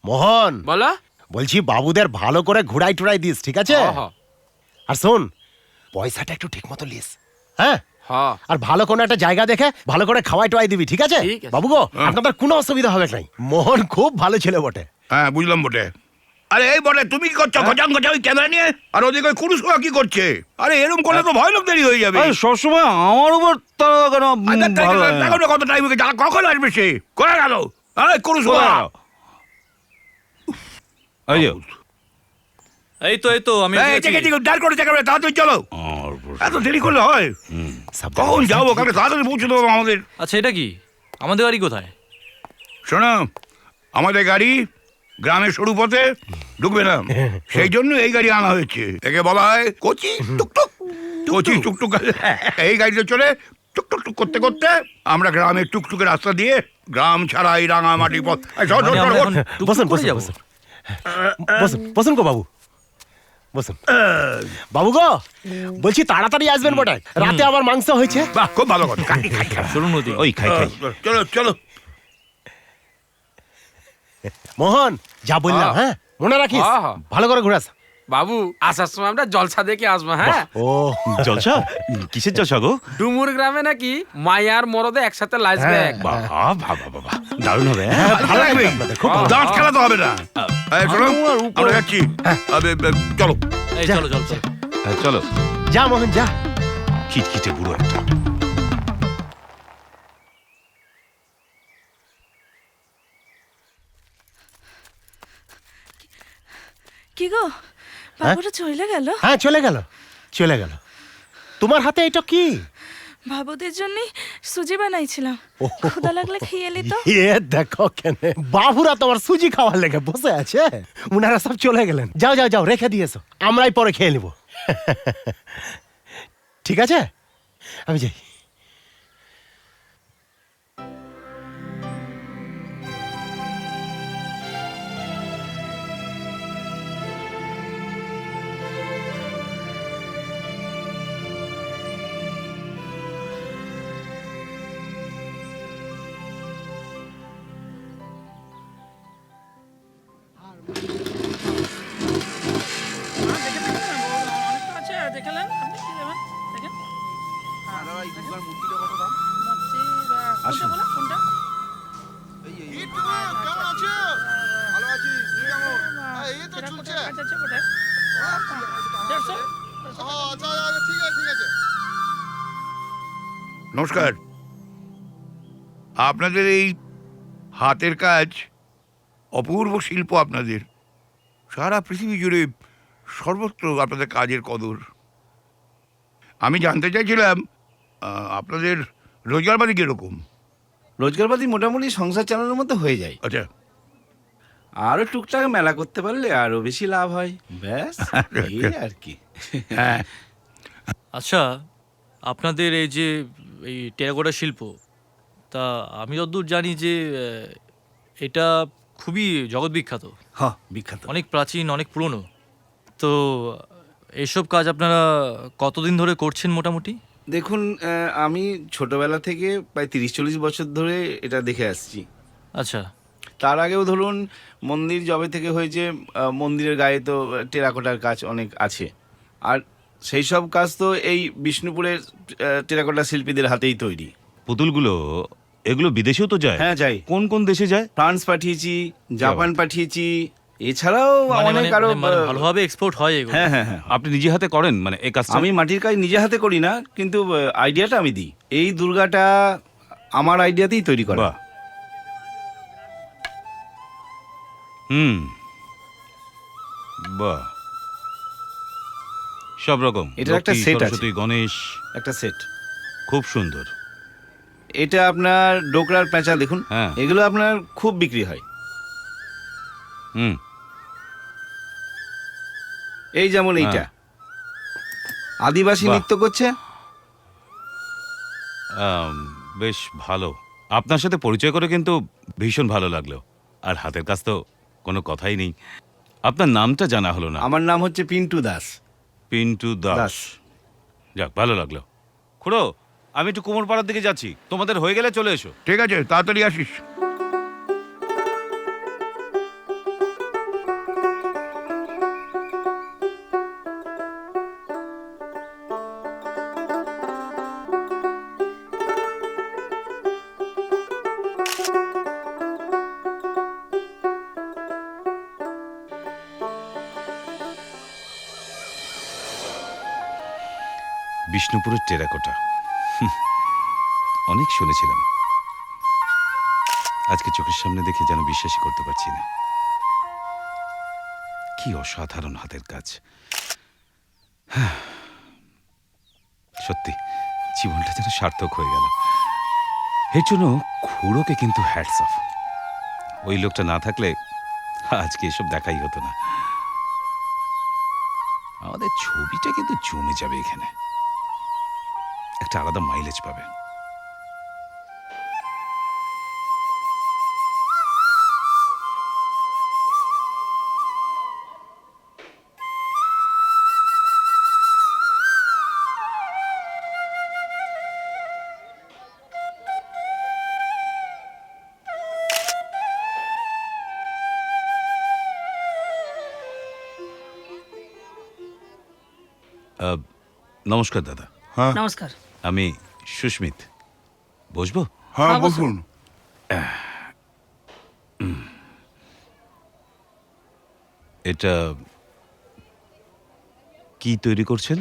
মোহন, বলো। বলছি বাবুদের ভালো করে ঘুরাই টুরাই দিস, ঠিক আছে? আর শোন, পয়সাটা একটু ঠিক মতো লিস, হ্যাঁ? আর ভালো কোনো একটা জায়গা দেখে ভালো করে খাওয়াই টোয়াই দিবি, ঠিক আছে? বাবু গো, আপনাদের কোনো অসুবিধা হবে নাই, মোহন খুব ভালো ছেলে বটে। হ্যাঁ বুঝলাম বটে। আরে এই বটে, তুমি কি করছো গজাং গজাং ওই ক্যামেরা নিয়ে? আর ওদিকে ওই কুরুসুয়া কি করছে? আরে এরকম করলে তো ভয় লোক দেরি হয়ে যাবে। সবসময় আমার উপর তারা কেন? দেখো না কত টাইম যা, কখন আসবে সে? করে গেল এই কুরুসুয়া। এই তো আমি ডাল করে চেক করে তাড়াতাড়ি চলো, এত দেরি করলে হয়? কখন যাবো? কালকে তাড়াতাড়ি পৌঁছে দেবো আমাদের। আচ্ছা এটা কি? আমাদের গাড়ি কোথায়? শোনো, আমাদের গাড়ি গ্রামের সরু পথে ঢুকবে না, সেই জন্য এই গাড়ি আনা হয়েছে। একে বলা হয় কচি টুকটুক। কচি টুকটুক এই গাড়িতে চলে টুকটুক টুক করতে করতে আমরা গ্রামের টুকটুকের রাস্তা দিয়ে গ্রাম ছাড়া এই রাঙামাটি পথ। বসুন বসুন বসুন বসুন বসুন গো বাবু, বসুন। বাবু গো, বলছি তাড়াতাড়ি আসবেন বটে, রাতে আবার মাংস হয়েছে। বাহ, খুব ভালো কথা। চলুন ওই খাই খাই। চলো চলো। মোহন, যা বললাম হ্যাঁ মনে রাখিস, ভালো করে ঘুরাস। বাবু আসার সময় আমরা জলসা দেখে আসবো। হ্যাঁ। ও জলসা? কিসের জলসা গো? ডুমুর গ্রামে নাকি মায়ার মরদে একসাথে লাইসবে। বাবা দারুণ হবে। ভালো লাগবে, দাঁত খেলা তো হবে না। শোনো, আমরা যাচ্ছি, চলো। এই চলো চলো চলো। হ্যাঁ চলো। যা মোহন যা। খিটখিটে বুড়ো একটা। কি গো, বাবুরা চলে গেল? হ্যাঁ চলে গেল, চলে গেল। তোমার হাতে এটা কি? বাবুদের জন্য সুজি বানাইছিলাম, ক্ষুধা লাগলে খেয়ে এলি তো। এ দেখো কেন, বাবুরা তোমার সুজি খাওয়ার লেগে বসে আছে, উনারা সব চলে গেলেন। যাও যাও যাও, রেখে দিয়েছো, আমরাই পরে খেয়ে নিব। ঠিক আছে, আমি যাই। নমস্কার। আপনাদের এই হাতের কাজ অপূর্ব শিল্প, আপনাদের সারা পৃথিবী জুড়ে সর্বত্র আপনাদের কাজের কদর। আমি জানতে চাইছিলাম আপনাদের রোজগারপাতি কিরকম? রোজগারপাতি মোটামুটি সংসার চালানোর মতো হয়ে যায়। আচ্ছা, আরো টুকটাক মেলা করতে পারলে আরো বেশি লাভ হয়, ব্যাস এই আর কি। হ্যাঁ। আচ্ছা, আপনাদের এই যে এই টেরাকোটা শিল্প, তা আমি যতদূর জানি যে এটা খুবই জগৎ বিখ্যাত। হ্যাঁ বিখ্যাত, অনেক প্রাচীন, অনেক পুরনো। তো এইসব কাজ আপনারা কতদিন ধরে করছেন মোটামুটি? দেখুন আমি ছোটবেলা থেকে প্রায় 30-40 বছর ধরে এটা দেখে আসছি। আচ্ছা, তার আগেও ধরুন মন্দির যবে থেকে হয়েছে মন্দিরের গায়ে তো টেরাকোটার কাজ অনেক আছে, আর সেই সব কাজ তো এই বিষ্ণুপুরের টেরাকোটা শিল্পীদের হাতেই তৈরি। পুতুলগুলো এগুলো বিদেশেও তো যায়? হ্যাঁ যাই। কোন কোন দেশে যায়? ফ্রান্স পাঠিয়েছি, জাপান পাঠিয়েছি, এছাড়াও অনেক আরো ভালোভাবে এক্সপোর্ট হয় এগুলো? হ্যাঁ হ্যাঁ হ্যাঁ। আপনি নিজে হাতে করেন মানে এই কাজটা? আমি মাটির কাজ নিজে হাতে করি না, কিন্তু আইডিয়াটা আমি দিই। এই দুর্গাটা আমার আইডিয়াতেই তৈরি করা। বাহ। হুম, বাহ, সব রকম। এটার একটা লক্ষ্মী, সেট আছে। সরস্বতী, গণেশ, একটা সেট। খুব সুন্দর। এটা আপনার ডোকরার প্যাঁচা দেখুন, হ্যাঁ। এগুলো আপনার খুব বিক্রি হয়। হুম, এই যেমন এইটা আদিবাসী বাহ। নৃত্য করছে। বেশ ভালো। আপনার সাথে পরিচয় করে কিন্তু ভীষণ ভালো লাগলো। আর হাতের কাজ তো কোনো কথাই নেই। আপনার নামটা জানা হলো না। আমার নাম হচ্ছে পিন্টু দাস। পিন্টু দাস। দাস। যাক, ভালো লাগলো। খুড়ো, আমি একটু কুমোরপাড়ার দিকে যাচ্ছি, তোমাদের হয়ে গেলে চলে এসো। ঠিক আছে, তাড়াতাড়ি আসিস। বিষ্ণুপুরের টেরাকোটা, অনেক শুনেছিলাম, আজকে চোখের সামনে দেখে যেন বিশ্বাসই করতে পারছি না। কি অসাধারণ হাতের কাজ। সত্যি জীবনটা যেন সার্থক হয়ে গেল। এর জন্য খুড়োকে কিন্তু হ্যাটস অফ। ওই লোকটা না থাকলে আজকে এসব দেখাই হতো না। আমাদের ছবিটা কিন্তু জমে যাবে, এখানে একটা আলাদা মাইলেজ পাবে। নমস্কার দাদা। নমস্কার। আমি সুস্মিত, বসবো? হ্যাঁ, বসুন। এটা কি তৈরি করছেন?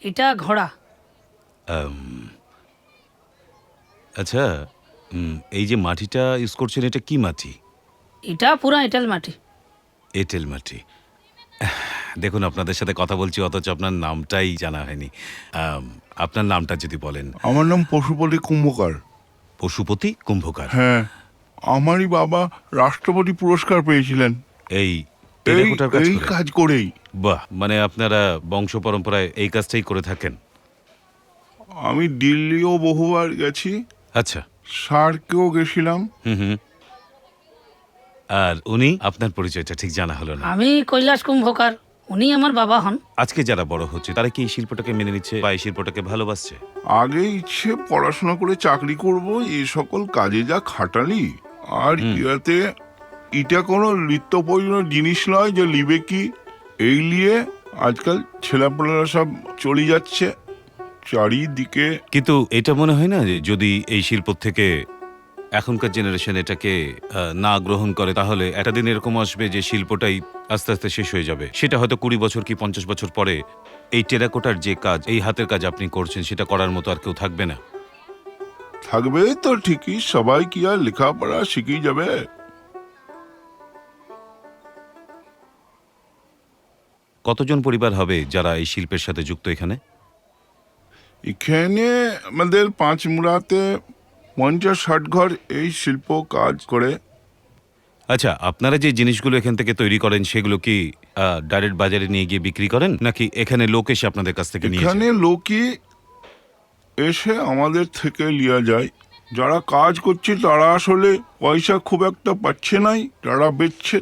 এটা ঘোড়া। আচ্ছা, এই যে মাটিটা ইউজ করছেন, এটা কি মাটি? এটা পুরা এঁটেল মাটি। এঁটেল মাটি। দেখুন, আপনাদের সাথে কথা বলছি অথচ আপনার নামটাই জানা হয়নি। আপনার নামটা যদি বলেন। আমার নাম পশুপতি কুম্ভকার। পশুপতি কুম্ভকার? হ্যাঁ, আমারই বাবা রাষ্ট্রপতি পুরস্কার পেয়েছিলেন এই টেরাকোটার কাজ এই করে? কাজ করেই। বাহ, মানে আপনারা বংশ পরম্পরায় এই কাজটাই করে থাকেন? আমি দিল্লিও বহুবার গেছি। আচ্ছা। সার্কেও গেছিলাম। হুম। আর উনি, আপনার পরিচয়টা ঠিক জানা হলো না। আমি কৈলাস কুম্ভকার, উনি আমার বাবা হন। আজকে যারা বড় হচ্ছে তারা কি এই শিল্পটাকে মেনে নিচ্ছে বা এই শিল্পটাকে ভালোবাসছে? আগে ইচ্ছে পড়াশোনা করে চাকরি করব, এই সকল কাজে যা খাটালি। আর ইয়াতে এটা কোনো নিত্য প্রয়োজনীয় জিনিস নয় যে লিবে কি। এই নিয়ে আজকাল ছেলেপেলেরা সব চলে যাচ্ছে চারিদিকে। কিন্তু এটা মনে হয় না যে যদি এই শিল্প থেকে এখনকার জেনারেশন এটাকে না গ্রহণ করে, তাহলে একটা দিন এরকম আসবে যে শিল্পটাই আস্তে আস্তে শেষ হয়ে যাবে। সেটা হয়তো 20 বছর কি 50 বছর পরে এই টেরাকোটার যে কাজ, এই হাতের কাজ আপনি করছেন, সেটা করার মতো আর কেউ থাকবে না। থাকবে তো ঠিকই, সবাই কি আর লেখাপড়া শিখেই যাবে? কতজন পরিবার হবে যারা এই শিল্পের সাথে যুক্ত এখানে? এখানে আমাদের পাঁচমুড়াতে 50-60 ঘর এই শিল্প কাজ করে। আচ্ছা, আপনারা যে জিনিসগুলো এখান থেকে তৈরি করেন সেগুলো কি ডাইরেক্ট বাজারে নিয়ে গিয়ে বিক্রি করেন, নাকি এখানে লোক এসে আপনাদের কাছ থেকে নিয়ে এখানে যায়? লোকই এসে আমাদের থেকে লিয়া যায়। যারা কাজ করছে তারা আসলে পয়সা খুব একটা পাচ্ছে নাই, যারা বেচছে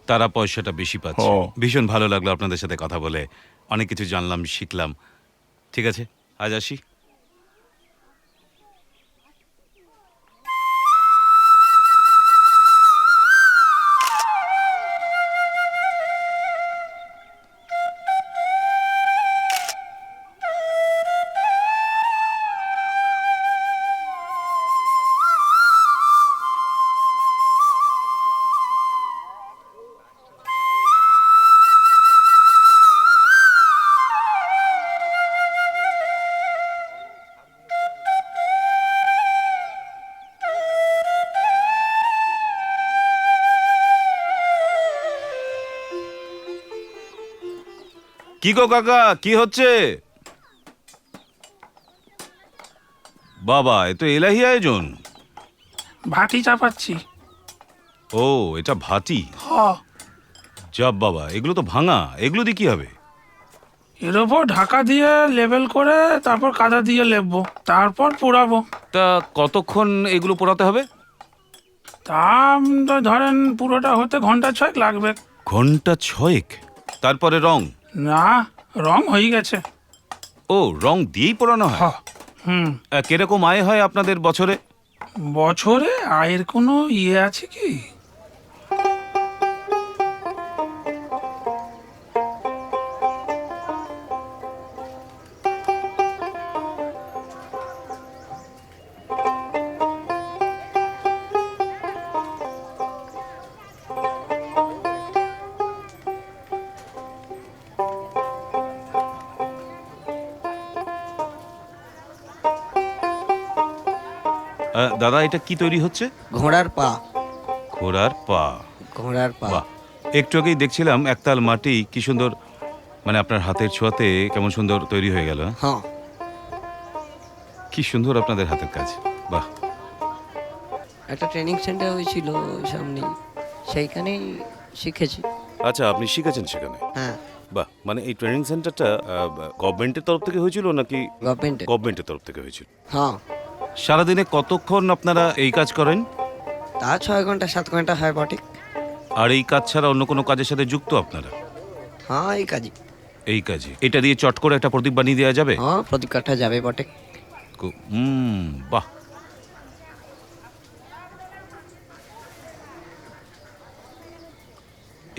তারা পয়সাটা বেশি পাচ্ছে। ভীষণ ভালো লাগলো আপনাদের সাথে কথা বলে। অনেক কিছু জানলাম, শিখলাম। ঠিক আছে, আজ আসি। কি গো কাকা, কি হচ্ছে? বাবা, এ তো এলাহি আয়োজন। ভাটি চাপাচ্ছি। ও, এটা ভাটি? হ। যাব বাবা, এগুলো তো ভাঙা, এগুলো দিয়ে কি হবে? এর ওপর ঢাকা দিয়ে লেবেল করে তারপর কাদা দিয়ে লেপবো, তারপর পোড়াবো। তা কতক্ষণ এগুলো পোড়াতে হবে? তা তো ধরেন পুরোটা হতে ঘন্টা 6 লাগবে। ঘন্টা 6? তারপরে রং? না, রং হয়ে গেছে। ও, রং দিয়েই পোড়ানো হয়? হুম। কিরকম আয় হয় আপনাদের বছরে? বছরে আয়ের কোনো ইয়ে আছে কি? দাদা, এটা কি তৈরি হচ্ছে? ঘোড়ার পা। ঘোড়ার পা? ঘোড়ার পা। বাহ, একটু আগেই দেখছিলাম একতাল মাটি কি সুন্দর, মানে আপনার হাতের ছোঁয়াতে কেমন সুন্দর তৈরি হয়ে গেল। হ্যাঁ, কি সুন্দর আপনাদের হাতের কাজ, বাহ। একটা ট্রেনিং সেন্টার হয়েছিল ওই সামনে, সেইখানেই শিখেছি। আচ্ছা, আপনি শিখেছেন সেখানে? হ্যাঁ। বাহ, মানে এই ট্রেনিং সেন্টারটা গভর্নমেন্টের তরফ থেকে হয়েছিল নাকি? গভর্নমেন্টের তরফ থেকে হয়েছিল। হ্যাঁ। সারাদিনে কতক্ষণ আপনারা এই কাজ করেন? তা 6 ঘন্টা 7 ঘন্টা হয় বটে। আর এই কাজ ছাড়া অন্য কোনো কাজের সাথে যুক্ত আপনারা? হ্যাঁ, এই কাজই। এই কাজে এটা দিয়ে চট করে একটা প্রদীপ বানিয়ে দেওয়া যাবে? হ্যাঁ, প্রদীপ কাঠা যাবে বটে। বাহ।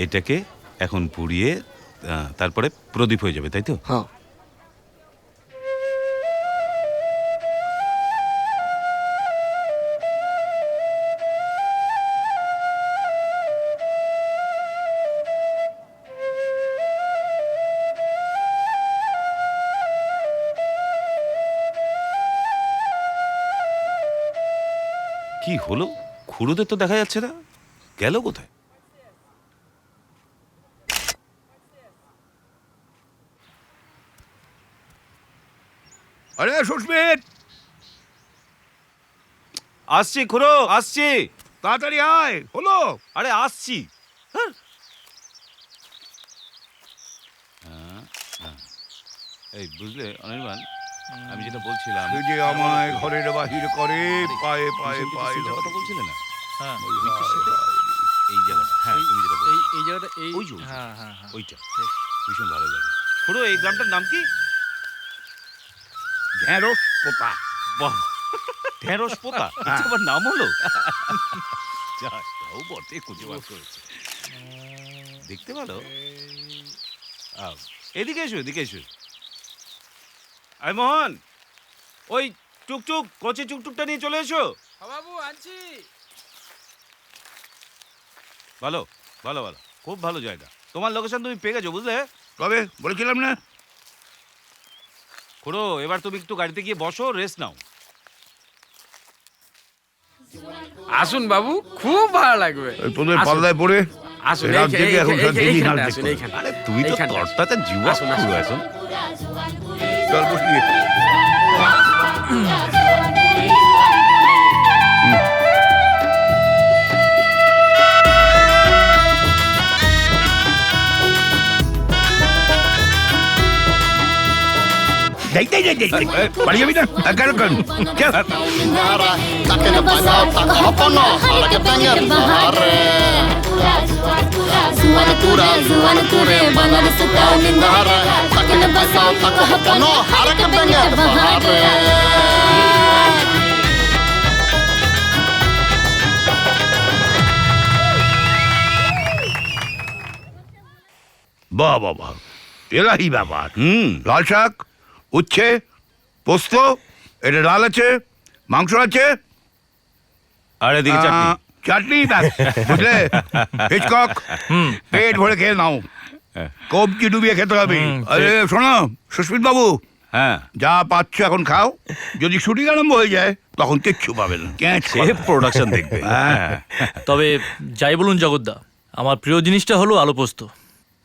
এটাকে এখন পুড়িয়ে তারপরে প্রদীপ হয়ে যাবে, তাই তো? হ্যাঁ। কি হলো? খুড়োদের তো দেখা যাচ্ছে না, গেল কোথায়? আরে সুস্মিত, আসছি খুড়ো, আসছি। তাড়াতাড়ি আয়, হলো? আরে আসছি। এই বুঝলে অনির্বাণ, আমি যেটা বলছিলাম, তুই যে আমায় ঘরের বাহির করে পায়ে পায়ে পায়ে কথা বলছিলে না? হ্যাঁ, এই জায়গাটা, হ্যাঁ তুমি যেটা বলছো, এই জায়গাটা, এই ওই যে হ্যাঁ হ্যাঁ হ্যাঁ, ওইটা ভীষণ ভালো জায়গা। খুড়ো, এই গ্রামটার নাম কি? ঢেঁড়স পোতা। বাহ, ঢেঁড়স পোতা, আবার নাম হলো? তাও বটে, খুঁজে বার করেছে, দেখতে ভালো। এদিকে এসো, এদিকে এসো। আয় মোহন, ওই টুকটুক, কচি টুকটুকটা নিয়ে চলে এসো। বাবু, আনছি। ভালো ভালো ভালো, খুব ভালো জায়গা। তোমার লোকেশন তুমি পেয়ে গেছো, বুঝলে? কবে বলেছিলাম না? খুড়ো, এবার তুমি একটু গাড়িতে গিয়ে বসো, রেস্ট নাও। আসুন বাবু, খুব ভালো লাগবে। তোদের পাল্লায় পড়ে আসুন, রাত জেগে এখন এইখানে হাল আসুন, দেখতে এইখানে। আরে তুমি তো এইখানে তরটাতে জীবন। আসুন, আসুন। এখন চল বসি। বাড়ি যাবি না? কেন কেন? Zuan ture, banar sutaw nindara. लगन बसाई वह कलकत में बहार বাহ বাহ বাহ, এলাহি ব্যাপার। লাল শাক, উচ্ছে, পোস্ত, এটা ডাল আছে, মাংস আছে, আর এদিকে চাটনি। চাটনি ব্যাস, বুঝলে হিচকক, পেট ভরে খেয়ে নাও, কবজি ডুবিয়ে খেতে হবে। আরে শোনো সুস্মিত বাবু, হ্যাঁ যা পাচ্ছ এখন খাও, যদি শুটিং আরম্ভ হয়ে যায় তখন কিচ্ছু পাবে না। প্রোডাকশন দেখবে। তবে যাই বলুন জগদ্দা, আমার প্রিয় জিনিসটা হলো আলু পোস্ত।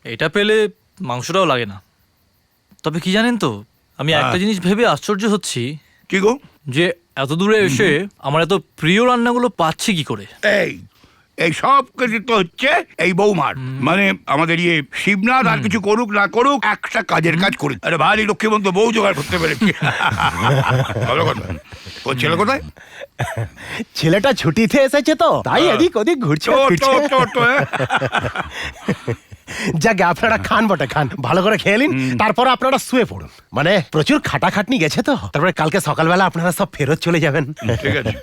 এটা পেলে মাংসটাও লাগে না। তবে কি জানেন তো, আমি একটা জিনিস ভেবে আশ্চর্য হচ্ছি। কি গো? যে এত দূরে এসে আমার এত প্রিয় রান্নাগুলো পাচ্ছি কি করে? এই এই সব কৃতিত্ব হচ্ছে এই বৌমার, মানে আমাদের ইয়ে শিবনাথ আর কিছু করুক না করুক একটা কাজের কাজ করে। আরে ভারী লক্ষ্মীবন্ত বউ জোগাড় করতে পেরেছি। ভালো কথা। ওর ছেলে কোথায়? ছেলেটা ছুটিতে এসেছে তো, তাই এদিক ওদিক ঘুরছে ফিরছে। যাকে আপনারা খান বটে, খান ভালো করে খেয়ে নিন, তারপর আপনারা শুয়ে পড়ুন। মানে প্রচুর খাটাখাটনি গেছে তো, তারপরে কালকে সকালবেলা আপনারা সব ফেরত চলে যাবেন। ঠিক আছে।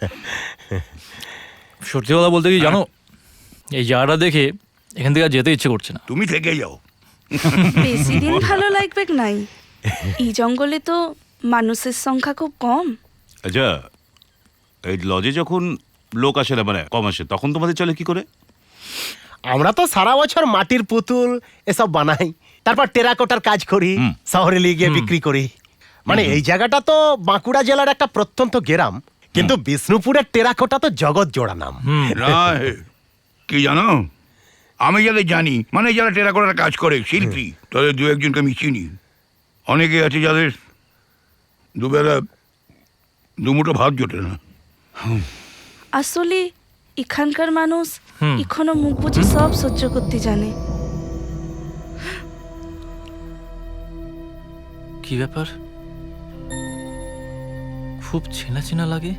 সত্যি কথা বলতে কি জানো, এই জায়গাটা দেখে এখান থেকে আর যেতে ইচ্ছে করছে না। তুমি থেকে যাও। বেশি দিন ভালো লাগবে নাই। এই জঙ্গলে তো মানুষের সংখ্যা খুব কম। আচ্ছা, এই লজে যখন লোক আসে না, মানে কম আসে, তখন তোমাদের চলে কি করে? আমরা তো সারা বছর মাটির পুতুল এসব বানাই, তারপর টেরাকোটার কাজ করি, শহরে নিয়ে গিয়ে বিক্রি করি। মানে এই জায়গাটা তো বাঁকুড়া জেলার একটা প্রত্যন্ত গ্রাম, কিন্তু বিষ্ণুপুরের টেরাকোটা তো জগৎ জোড়া নাম। না, কি জানো, আমি যাদের জানি, মানে যারা টেরাকোটার কাজ করে শিল্পী, তাদের দু একজনকে আমি চিনি। অনেকে আছে যাদের দুবেলা দুমুঠো ভাত জোটে না। আসলে এখানকার মানুষ এখনো মুখ বুঝে সব সহ্য করতে জানে। কি ব্যাপার, খুব চেনা চেনা লাগে।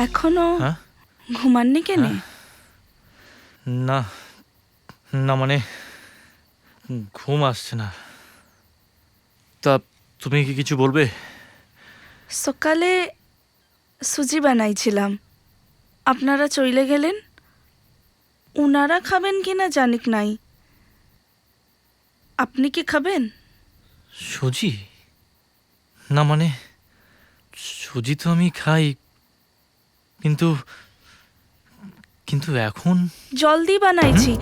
এখনো ঘুমাননি কেন? না না, মানে ঘুম আসছে না। তা তুমি কি কিছু বলবে? সকালে সুজি বানাইছিলাম, আপনারা চলে গেলেন। উনারা খাবেন কিনা জানিক নাই। আপনি কি খাবেন? সুজি? না মানে সুজি তো আমি খাই, কিন্তু কিন্তু এখন জলদি বানাইছি,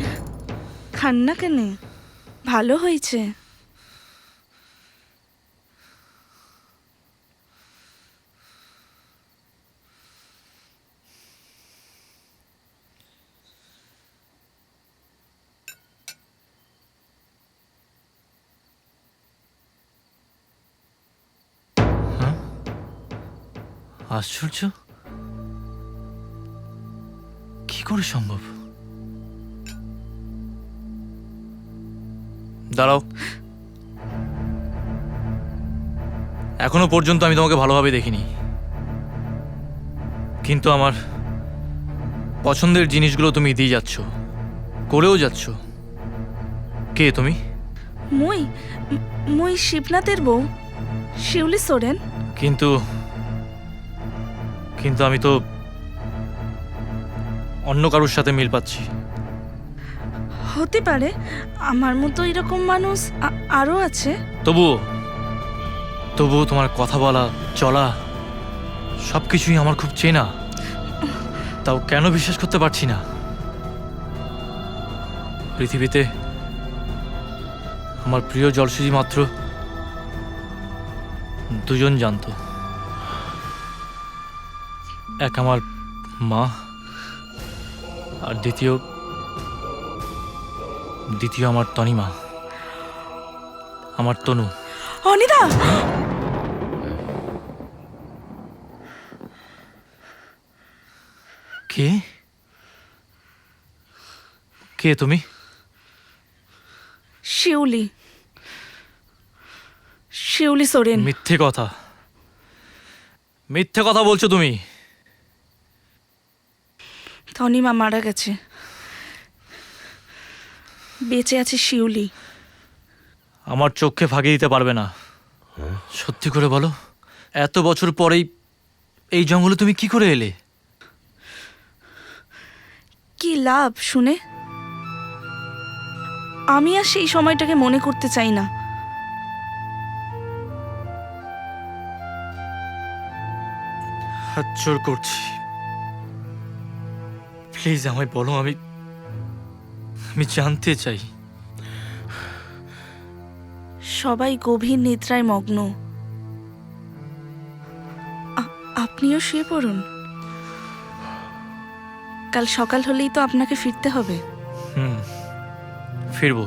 খান না কেন? ভালো হয়েছে। আশ্চর্য, কি করে সম্ভব? দাঁড়াও, এখনো পর্যন্ত আমি তোমাকে ভালোভাবে দেখিনি, কিন্তু আমার পছন্দের জিনিসগুলো তুমি দিয়ে যাচ্ছ, করেও যাচ্ছ। কে তুমি? মুই শিবনাথের বউ, শিউলি সোরেন। কিন্তু কিন্তু আমি তো অন্য কারোর সাথে মিল পাচ্ছি। হতে পারে, আমার মতো এরকম মানুষ আরো আছে। তবুও তোমার কথা বলা, চলা সবকিছুই আমার খুব চেনা। তাও কেন বিশ্বাস করতে পারছি না? পৃথিবীতে আমার প্রিয় জলসুজি মাত্র দুজন জানতো। এক আমার মা, আর দ্বিতীয় আমার তনিমা, আমার তনু। অনিদা, কে কে তুমি? শিউলি, শিউলি সোরেন। মিথ্যে কথা বলছো তুমি। তনিমা মারা গেছে, বেঁচে আছে শিউলি। আমার চোখে ফাঁকি দিতে পারবে না। সত্যি করে বলো, এত বছর পরেই এই জঙ্গলে তুমি কি করে এলে? কি লাভ শুনে? আমি আর সেই সময়টাকে মনে করতে চাই না। হাত জোড় করছি, প্লিজ আমায় বলো, আমি জানতে চাই। সবাই গভীর নিদ্রায় মগ্ন, আপনিও শুয়ে পড়ুন। কাল সকাল হলেই তো আপনাকে ফিরতে হবে। ফিরবো,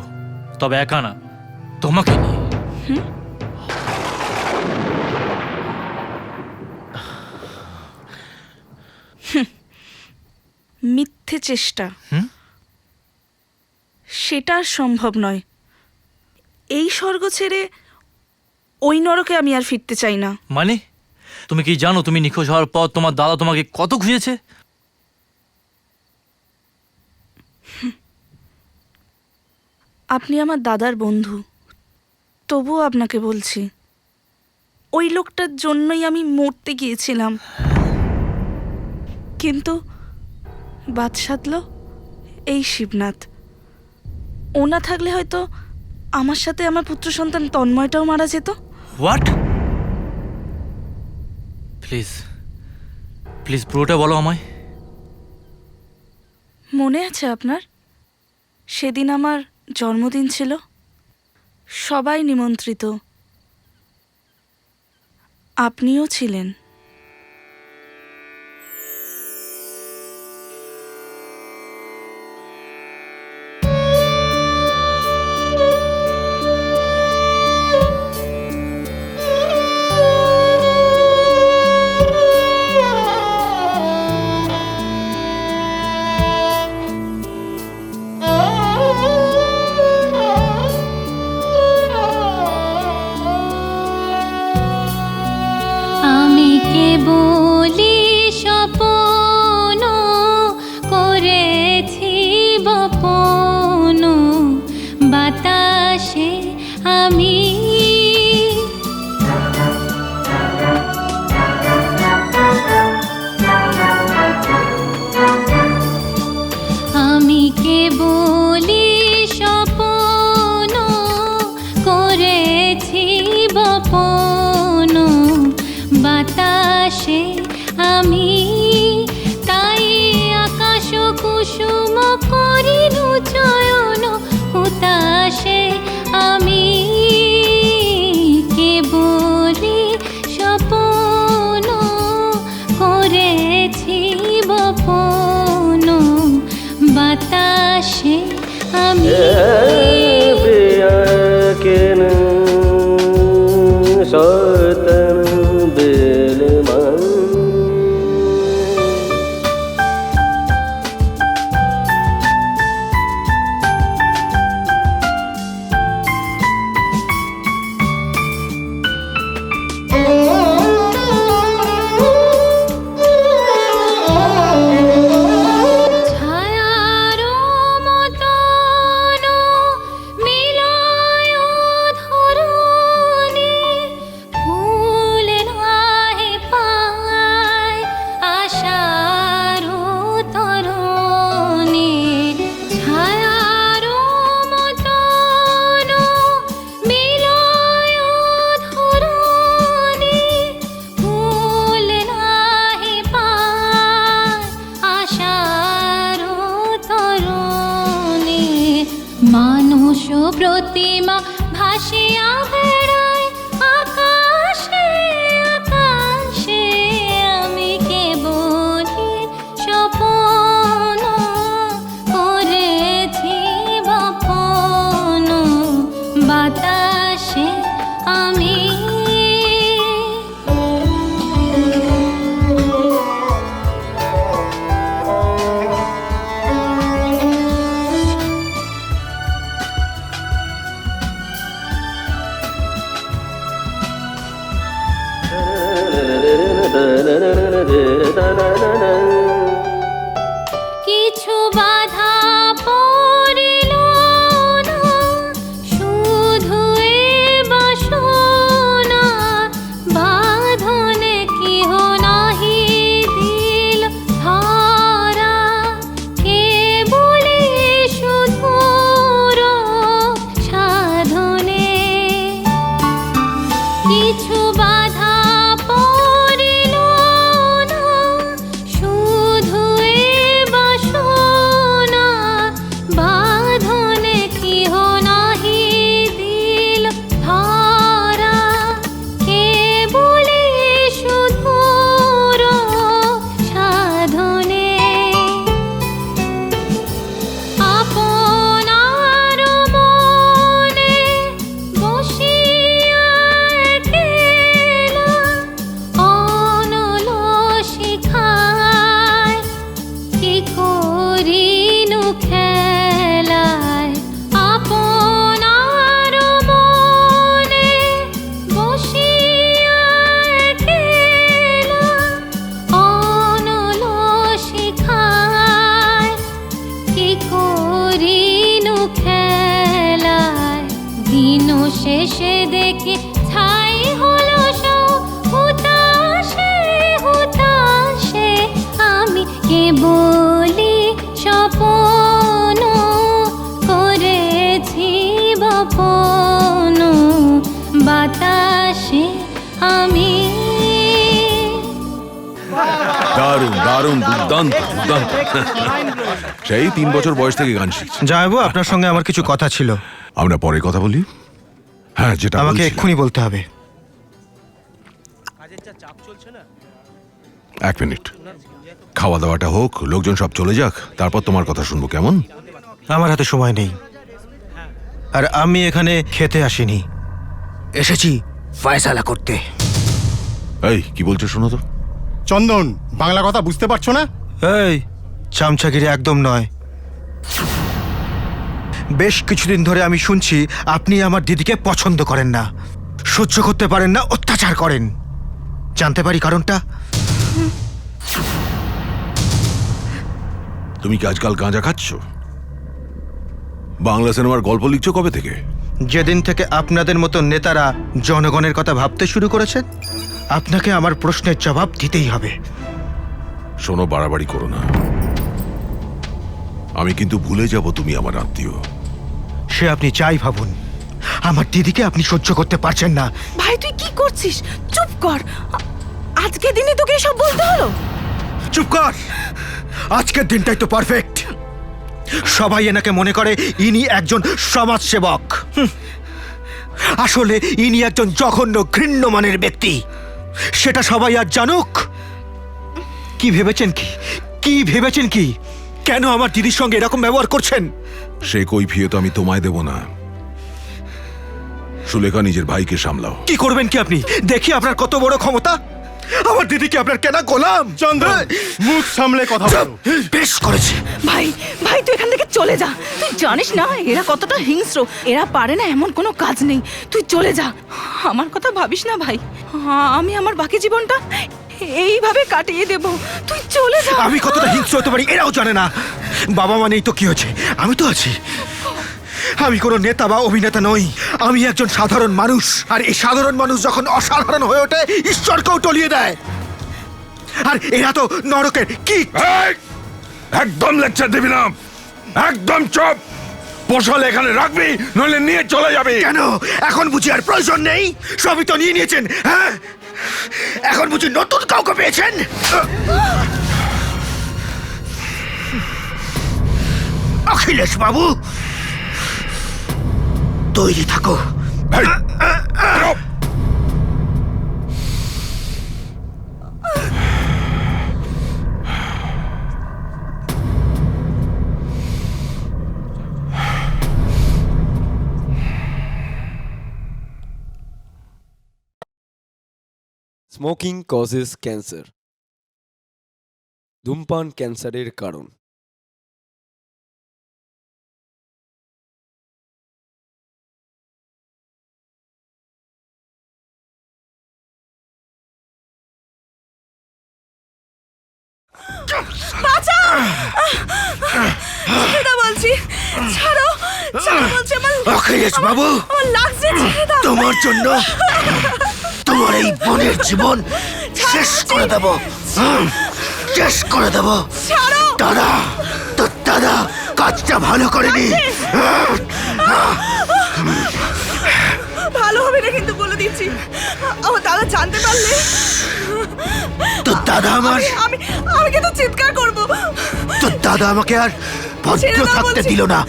তবে একা না, তোমাকে নিয়ে। মিথ্যে চেষ্টা, সেটা আর সম্ভব নয়। এই স্বর্গ ছেড়ে ওই নরকে আমি আর ফিরতে চাই না। মানে তুমি কি জানো, তুমি নিখোঁজ হওয়ার পর তোমার দাদা তোমাকে কত খুঁজেছে? আপনি আমার দাদার বন্ধু, তবুও আপনাকে বলছি, ওই লোকটার জন্যই আমি মরতে গিয়েছিলাম, কিন্তু বাদ সাধলো এই শিবনাথ। ও না থাকলে হয়তো আমার সাথে আমার পুত্র সন্তান তন্ময়টাও মারা যেত। হোয়াট? প্লিজ পুরোটা বলো আমায়। মনে আছে আপনার? সেদিন আমার জন্মদিন ছিল, সবাই নিমন্ত্রিত, আপনিও ছিলেন। আমি কেবলি স্বপ্ন করেছি বপন, বাতাসে আমি কেবলি স্বপ্ন করেছি বপন, বাতাসে আমি, তাই আকাশ কুসুম করিনু চয়ন, হুতাশে আমি কেবলি স্বপ্ন করেছি বপন, বাতাসে আমি। মানুষ প্রতিমা ভাসিয়া বেড়ায় আকাশে আকাশে, আমি কেবলি শেষে দেখি ছাই হলো সব হুতাশে হুতাশে আমি কেবলই স্বপ্ন করেছি বপন বাতাসে আমি দারুণ দারুণ দুর্দান্ত দুর্দান্ত সেই 3 বছর বয়স থেকে গান শিখছি। যাইবো, আপনার সঙ্গে আমার কিছু কথা ছিল। আমরা পরে কথা বলি। হ্যাঁ, যেটা আমাকে বলছিলাম। এক্ষুনি বলতে হবে। 1 মিনিট, খাওয়া দাওয়াটা হোক, লোকজন সব চলে যাক, তারপর তোমার কথা শুনবো, কেমন? আমার হাতে সময় নেই, আর আমি এখানে খেতে আসিনি, এসেছি ফয়সালা করতে। এই কি বলছো শোনো তো। চন্দন, বাংলা কথা বুঝতে পারছো না? এই চামচাগিরি একদম নয়। বেশ কিছুদিন ধরে আমি শুনছি আপনি আমার দিদিকে পছন্দ করেন না, সহ্য করতে পারেন না, অত্যাচার করেন। জানতে পারি কারণটা? তুমি কি আজকাল গাঁজা খাচ্ছ? বাংলা সিনেমার গল্প লিখছো কবে থেকে? যেদিন থেকে আপনাদের মতো নেতারা জনগণের কথা ভাবতে শুরু করেছেন, আপনাকে আমার প্রশ্নের জবাব দিতেই হবে। শোনো, বাড়াবাড়ি করো না। আমি কিন্তু ভুলে যাব তুমি আমার আত্মীয়। সে আপনি চাই ভাবুন, আমার দিদিকে আপনি সহ্য করতে পারছেন না। ভাই তুই কি করছিস? চুপ কর। আজকে দিনে তোকে এসব বলতে হলো? চুপ কর, আজকের দিনটাই তো পারফেক্ট। সবাই এনাকে মনে করে ইনি একজন সমাজসেবক। আসলে ইনি একজন জঘন্য ঘৃণ্যমানের ব্যক্তি, সেটা সবাই আজ জানুক। কি ভেবেছেন কি ভেবেছেন কি? কেন আমার দিদির সঙ্গে এরকম ব্যবহার করছেন? সে কৈফিয়ত আমি তোমায় দেব না। সুলেখা, নিজের ভাইকে সামলাও। কি করবেন কি আপনি? দেখি আপনার কত বড় ক্ষমতা। আমার দিদিকে আপনার কেনা গোলাম। চন্দন, মুখ সামলে কথা বলো। বেশ করেছি। ভাই ভাই তুই এখান থেকে চলে যা। তুই জানিস না এরা কতটা হিংস্র, এরা পারে না এমন কোনো কাজ নেই। তুই চলে যা, আমার কথা ভাবিস না ভাই। আমি আমার বাকি জীবনটা এইভাবে কাটিয়ে দেব, তুই চলে যা। আমি কতটা হিংস্র হতে পারি এরাও জানে না। বাবা মানেই তো কি হয়েছে, আমি তো আছি। আমি কোনো নেতা বা অভিনেতা নই, আমি একজন সাধারণ মানুষ। আর এই সাধারণ মানুষ যখন অসাধারণ হয়ে ওঠে, ঈশ্বরকেও টলিয়ে দেয়। আর এরা তো নরকের কি। একদম লেকচার দিবি না, একদম চুপ। পোষাল এখানে রাখবি, নইলে নিয়ে চলে যাবে। কেন এখন বুঝি আর প্রয়োজন নেই? সবই তো নিয়ে নিয়েছেন। হ্যাঁ, এখন বুঝি নতুন কাউকে পেয়েছেন? অখিলেশ বাবু, তৈরি থাকো। Smoking causes cancer. ধূমপান ক্যান্সারের কারণ। বাঁচাও! ছেড়ে দাও বলছি, ছাড়ো, ছাড়ো বলছি। অখিলেশ বাবু, আমার লাগছে, ছেড়ে দাও। তোমার জন্য তোমার এই বোনের জীবন শেষ করে দেব, শেষ করে দেব। দাদা, তোর দাদা কাজটা ভালো করেনি। ভালো হবে না কিন্তু বলে দিচ্ছি, আমার দাদা জানতে পারলে তোর দাদা আমার আমি কিন্তু চিৎকার করব। তোর দাদা আমাকে আর ভদ্র থাকতে দিল না।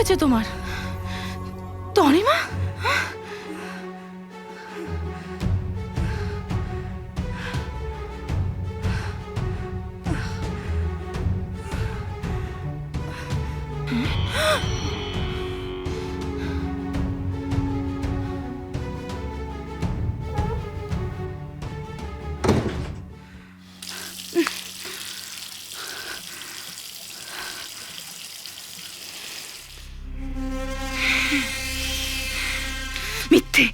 হয়েছে তোমার? তনিমা, মিথ্যে,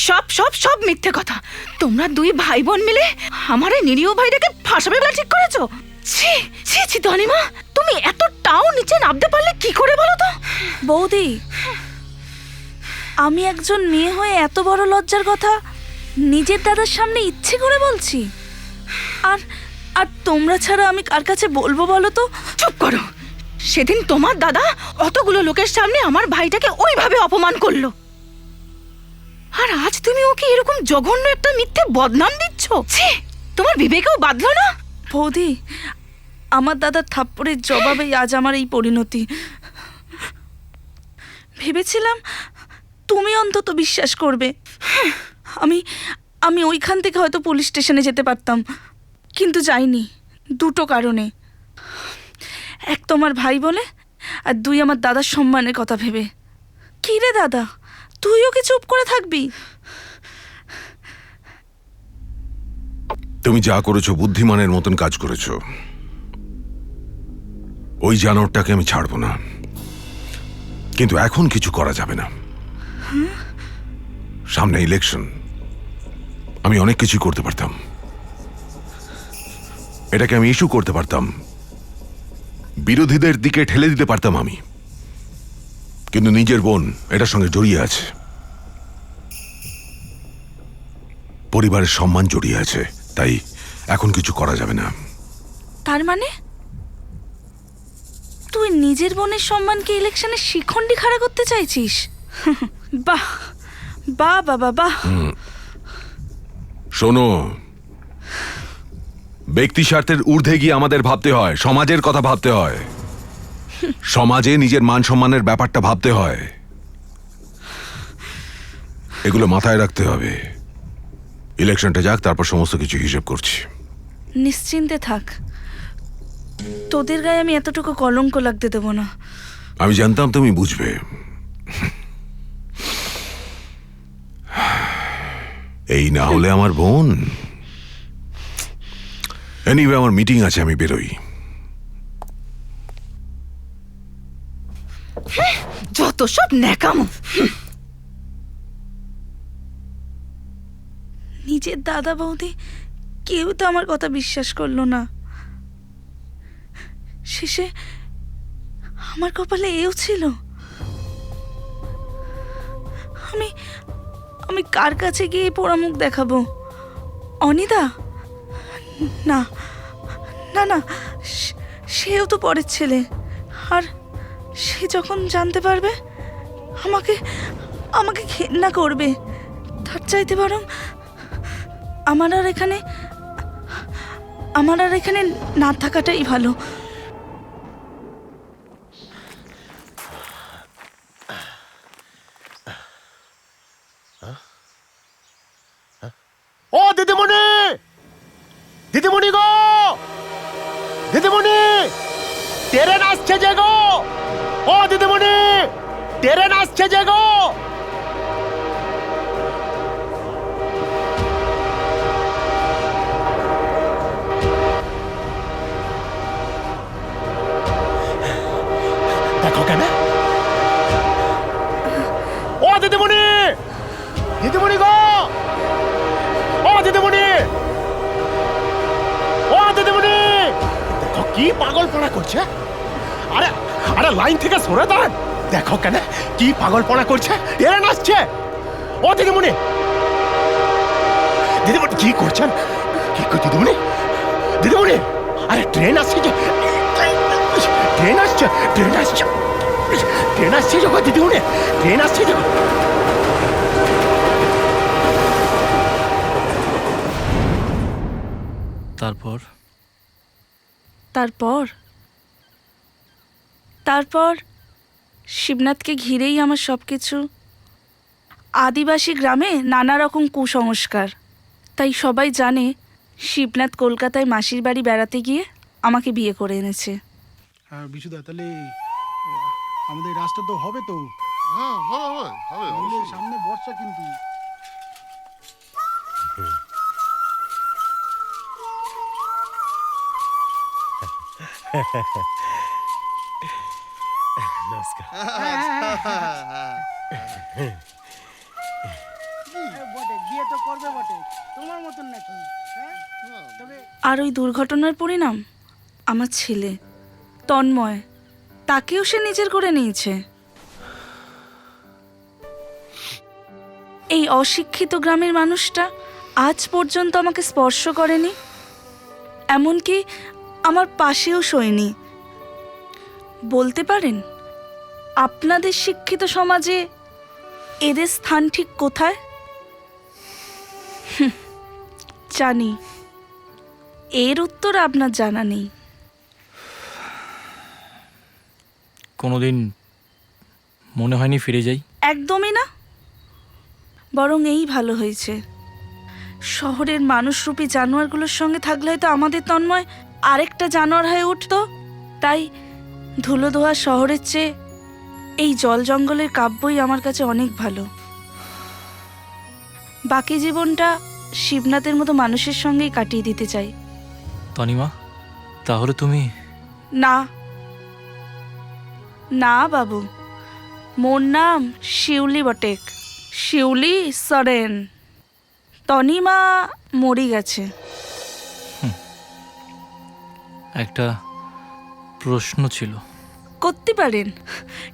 সব সব সব মিথ্যে কথা। তোমরা দুই ভাই বোন মিলে আমার এই নিরীহ ভাইটাকে ফাঁসাবে বলে ঠিক করেছো। ছি ছি ছি তনিমা, তুমি এতটাও নিচে নামতে পারলে কি করে বলো তো? বৌদি, আমি একজন মেয়ে হয়ে এত বড় লজ্জার কথা নিজের দাদার সামনে ইচ্ছে করে বলছি? আর আর তোমরা ছাড়া আমি কার কাছে বলবো বলো তো? চুপ করো। সেদিন তোমার দাদা অতগুলো লোকের সামনে আমার ভাইটাকে ওইভাবে অপমান করলো, আর আজ তুমি ওকে এরকম জঘন্য একটা মিথ্যে বদনাম দিচ্ছ। ছি, তোমার বিবেকেও বাঁধলো না? বৌদি, আমার দাদার থাপ্পড়ের জবাবেই আজ আমার এই পরিণতি। ভেবেছিলাম তুমি অন্তত বিশ্বাস করবে। আমি আমি ওইখান থেকে হয়তো পুলিশ স্টেশনে যেতে পারতাম, কিন্তু যাইনি দুটো কারণে। এক তোমার ভাই বলে, আর দুই আমার দাদার সম্মানের কথা ভেবে। কি রে দাদা, তুইও কি চুপ করে থাকবি? তুমি যা করেছো বুদ্ধিমানের মতন কাজ করেছো। ওই জানোয়ারটাকে আমি ছাড়বো না, কিন্তু এখন কিছু করা যাবে না। সামনে ইলেকশন, আমি অনেক কিছু করতে পারতাম। এটাকে আমি ইস্যু করতে পারতাম, বিরোধীদের দিকে ঠেলে দিতে পারতাম আমি, কিন্তু নিজের বোন এটার সঙ্গে জড়িয়ে আছে, পরিবারের সম্মান জড়িয়ে আছে, তাই এখন কিছু করা যাবে না। তার মানে তুই নিজের বোনের সম্মানকে ইলেকশনে শিখণ্ডি খাড়া করতে চাইছিস? বাহ বাহ বাবা বাহ। শোনো, ব্যক্তি স্বার্থের ঊর্ধ্বে গিয়ে আমাদের ভাবতে হয়, সমাজের কথা ভাবতে হয়, সমাজে নিজের মান সম্মানের ব্যাপারটা ভাবতে হয়। এগুলো মাথায় রাখতে হবে। ইলেকশনটা যাক, তারপর সমস্ত কিছু হিসেব করছি। নিশ্চিন্তে থাক, তোদের গায়ে আমি এতটুকু কলঙ্ক লাগতে দেব না। আমি জানতাম তুমি বুঝবে। এই না হলে আমার বোন। এনিওয়ে, আমার মিটিং আছে, আমি বেরোই। যত সব ন্যাকামো। নিজের দাদা বৌদি কেউ তো আমার কথা বিশ্বাস করলো না। শেষে আমার কপালে এও ছিল। আমি আমি কার কাছে গিয়ে পোড়া মুখ দেখাবো? অনিদা? না না না, সেও তো পরের ছেলে, আর সে যখন জানতে পারবে আমাকে আমাকে ঘেন্না করবে। তার চাইতে বরং আমার আর এখানে না থাকাটাই ভালো। ও দিদিমণি, দিদিমণি গো, দিদিমণি, ট্রেন আসছে যে গো। ও দিদিমণি, ট্রেন আসছে যে গো। দেখো কেন? ও দিদিমণি, দিদিমণি গো, ও দিদিমণি, ও দিদিমণি, দেখো কি পাগল পড়া করছে। আরে আরে লাইন থেকে সরে দাঁড়ান। দেখো কেন কি পাগল পড়া করছে। ট্রেন আসছে। ও দিদিমণি, দিদিমণি কি করছেন? কি কর দিদিমণি, দিদিমণি, আরে ট্রেন আসছে যে, ট্রেন আসছে, ট্রেন আসছে, ট্রেন আসছে যখন দিদিমণি, ট্রেন আসছে যখন। তারপর তারপর তারপর শিবনাথকে ঘিরেই আমার সব কিছু। আদিবাসী গ্রামে নানা রকম কুসংস্কার, তাই সবাই জানে শিবনাথ কলকাতায় মাসির বাড়ি বেড়াতে গিয়ে আমাকে বিয়ে করে এনেছে। হ্যাঁ বিশুদা, তাহলে আমাদের রাস্তা তো হবে তো? হ্যাঁ হবে হবে হবে। সামনে বর্ষা কিন্তু। নমস্কার। বটে বিয়ে তো করবে বটে, তোমার মতন নাকি? আর ওই দুর্ঘটনার পরিণাম আমার ছেলে তন্ময়, তাকেও সে নিজের করে নিয়েছে। এই অশিক্ষিত গ্রামের মানুষটা আজ পর্যন্ত আমাকে স্পর্শ করেনি, এমনকি আমার পাশেও শোয়নি। বলতে পারেন আপনাদের শিক্ষিত সমাজে এদের স্থান ঠিক কোথায়? জানি এর উত্তর আপনার জানা নেই। কোনোদিন মনে হয়নি ফিরে যাই? একদমই না, বরং এই ভালো হয়েছে। শহরের মানুষরূপী জানোয়ারগুলোর সঙ্গে থাকলে হয়তো আমাদের তন্ময় আরেকটা জানোয়ার হয়ে উঠতো। তাই ধুলো ধোয়া শহরের চেয়ে এই জল জঙ্গলের কাব্যই আমার কাছে অনেক ভালো। বাকি জীবনটা শিবনাথের মতো মানুষের সঙ্গেই কাটিয়ে দিতে চাই। তনিমা, তাহলে তুমি? না না বাবু, মোর নাম শিউলি বটেক, শিউলি সরেন। তনিমা মরি গেছে। একটা প্রশ্ন ছিল। করতে পারেন,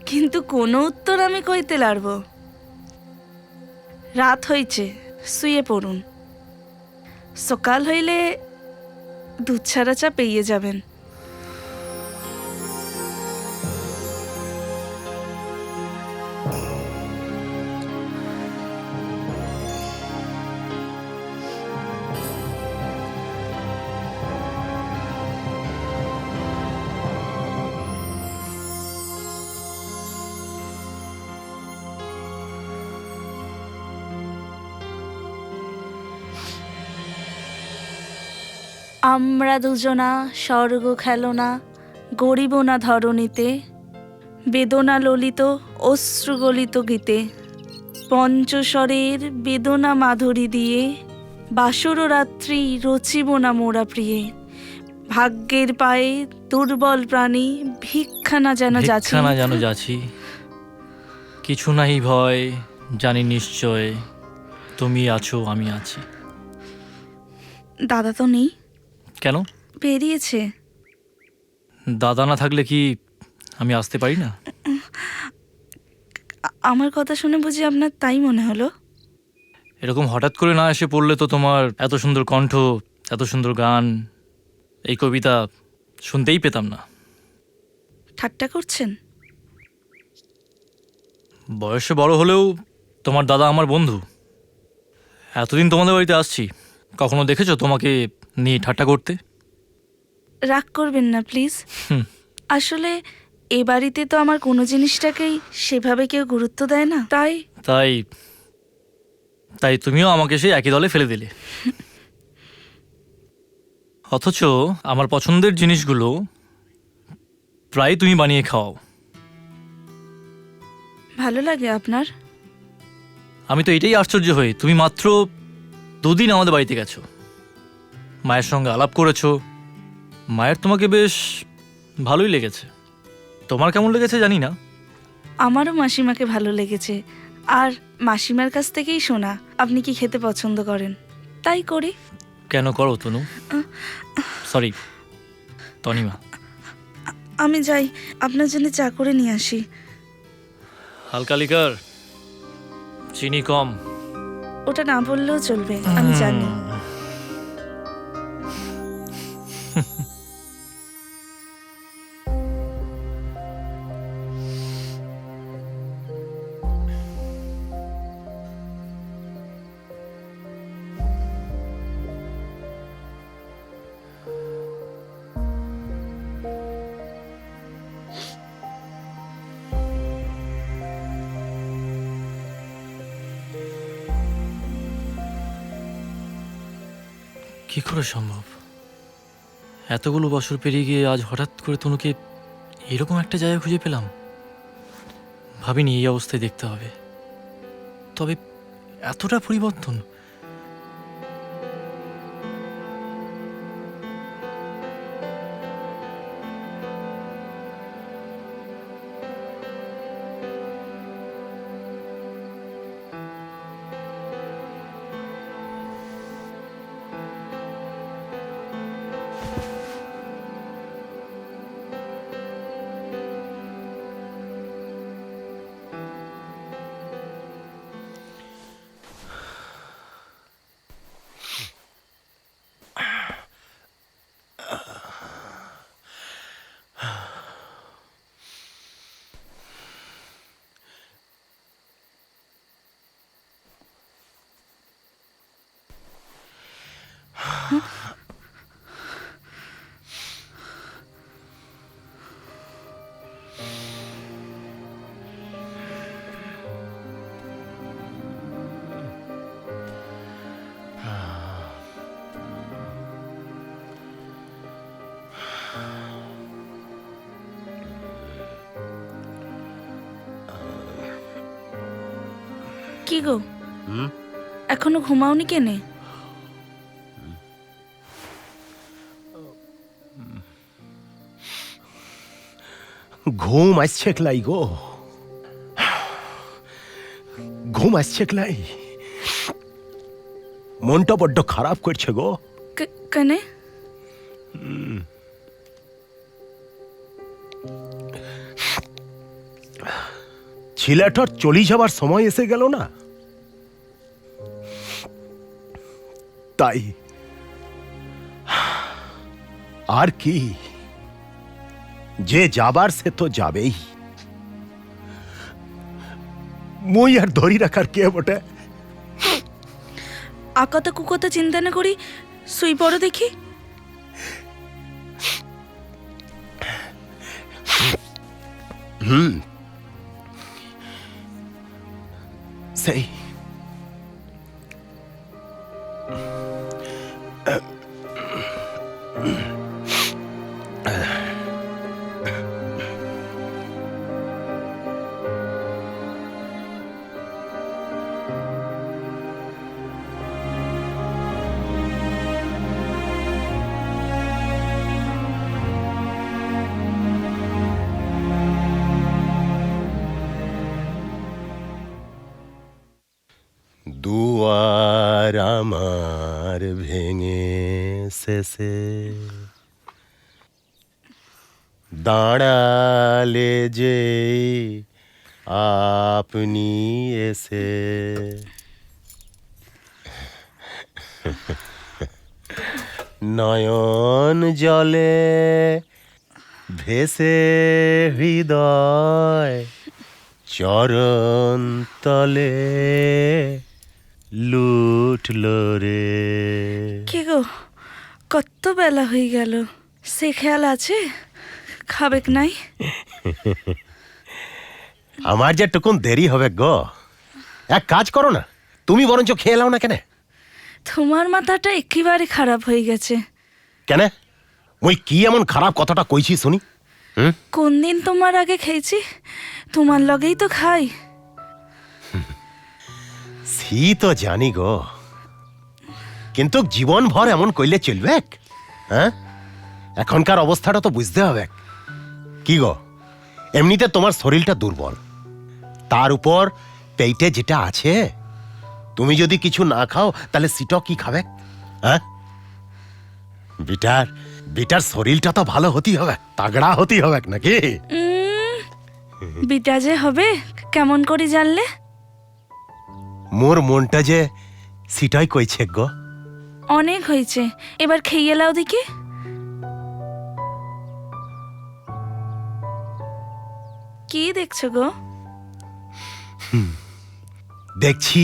কিন্তু কোনো উত্তর আমি কইতে লারব। রাত হয়েছে, শুয়ে পড়ুন। সকাল হইলে দুধ ছাড়া চা পেয়ে যাবেন। আমরা দুজনা স্বর্গ খেলনা, গরিব না ধরণীতে, বেদনা ললিত অশ্রু গলিত গীতে, পঞ্চস্বরের বেদনা মাধুরী দিয়ে, বাসর রাত্রি রচিব না মোরা প্রিয়ে। ভাগ্যের পায়ে দুর্বল প্রাণী ভিক্ষা না যেন যাচ্ছি, ভিক্ষা না যেন যাচ্ছি। কিছু নাই ভয়, জানি নিশ্চয় তুমি আছো, আমি আছি। দাদা তো নেই? কেন? বেরিয়েছে। দাদা না থাকলে কি আমি আসতে পারি না? আমার কথা শুনে বুঝি আপনার তাই মনে হলো? এরকম হঠাৎ করে না এসে পড়লে তো তোমার এত সুন্দর কণ্ঠ, এত সুন্দর গান, এই কবিতা শুনতেই পেতাম না। ঠাট্টা করছেন? বয়সে বড় হলেও তোমার দাদা আমার বন্ধু। এতদিন তোমাদের বাড়িতে আসছি, কখনো দেখেছো তোমাকে নিয়ে ঠাট্টা করতে? রাগ করবেন না প্লিজ। আসলে এ বাড়িতে তো আমার কোনো জিনিসটাকেই সেভাবে কেউ গুরুত্ব দেয় না, তাই তাই তাই তুমিও আমাকে সেই একই দলে ফেলে দিলে। অথচ আমার পছন্দের জিনিসগুলো প্রায় তুমি বানিয়ে খাও। ভালো লাগে আপনার? আমি তো এটাই আশ্চর্য হই, তুমি মাত্র 2 দিন আমাদের বাড়িতে গেছো, মায়ের সঙ্গে আলাপ করেছো, মায়ের তোমাকে বেশ ভালোই লেগেছে। তোমার কেমন লেগেছে জানি না। আমারও মাসিমাকে ভালো লেগেছে, আর মাসিমার কাছ থেকেই শোনা আপনি কি খেতে পছন্দ করেন, তাই করি। কেন করো তনু? সরি তনিমা। আমি যাই, আপনার জন্য চা করে নিয়ে আসি। হালকা লিকার, চিনি কম। ওটা না বললেও চলবে, আমি জানি। কি করে সম্ভব? এতগুলো বছর পেরিয়ে গিয়ে আজ হঠাৎ করে তনুকে এরকম একটা জায়গা খুঁজে পেলাম। ভাবিনি এই অবস্থায় দেখতে হবে, তবে এতটা পরিবর্তন। কি গো, এখনো ঘুমাওনি কেনে? ঘুম আসছে ক্লাই গো, ঘুম আসছে ক্লাই। মনটা বড্ড খারাপ করছে গো। কেনে? ছেলেটার চলে যাবার সময় এসে গেল না, তাই। আর কি, যে যাবার সে তো যাবেই। মুই আর ধরি রাখার কে বটে। আকতা কুকতা চিন্তা না করি শুই পড়ো দেখি। সেই দুয়ার আমার ভেঙে শেষে দাঁড়ালে যে আপনি এসে, নয়ন জলে ভেসে হৃদয় চরণ তলে লুটল রে। কি গো, কত বেলা হয়ে গেল, সে খেয়াল আছে খাবেক নাই? আমার যে টুকুন দেরি হবে গো। এক কাজ করো না, তুমি বরঞ্চ খেয়ে নাও না। কেন? তোমার মাথাটা একেবারে খারাপ হয়ে গেছে। কেন? মুই কি এমন খারাপ কথাটা কইছি শুনি? কোন দিন তোমার আগে খেয়েছি? তোমার লগেই তো খাই। সি তো জানি গো, কিন্তু জীবন ভর এমন কইলে চলবে? হ্যাঁ, এখনকার অবস্থাটা তো বুঝতে হবে। কি গো, এমনিতে তোমার শরীরটা দুর্বল, তার উপর পেটে যেটা আছে, তুমি যদি কিছু না খাও তাহলে সিটো কি খাবে? হ্যাঁ, বিটার শরীরটা তো ভালো হতেই হবে, তাগড়া হতেই হবে নাকি? বিটা যে হবে কেমন করে জানলে? মোর মনটা যে সিটাই কইছে গো। অনেক হয়েছে, এবার খেয়ে লাও দেখি। কি দেখছো গো? দেখছি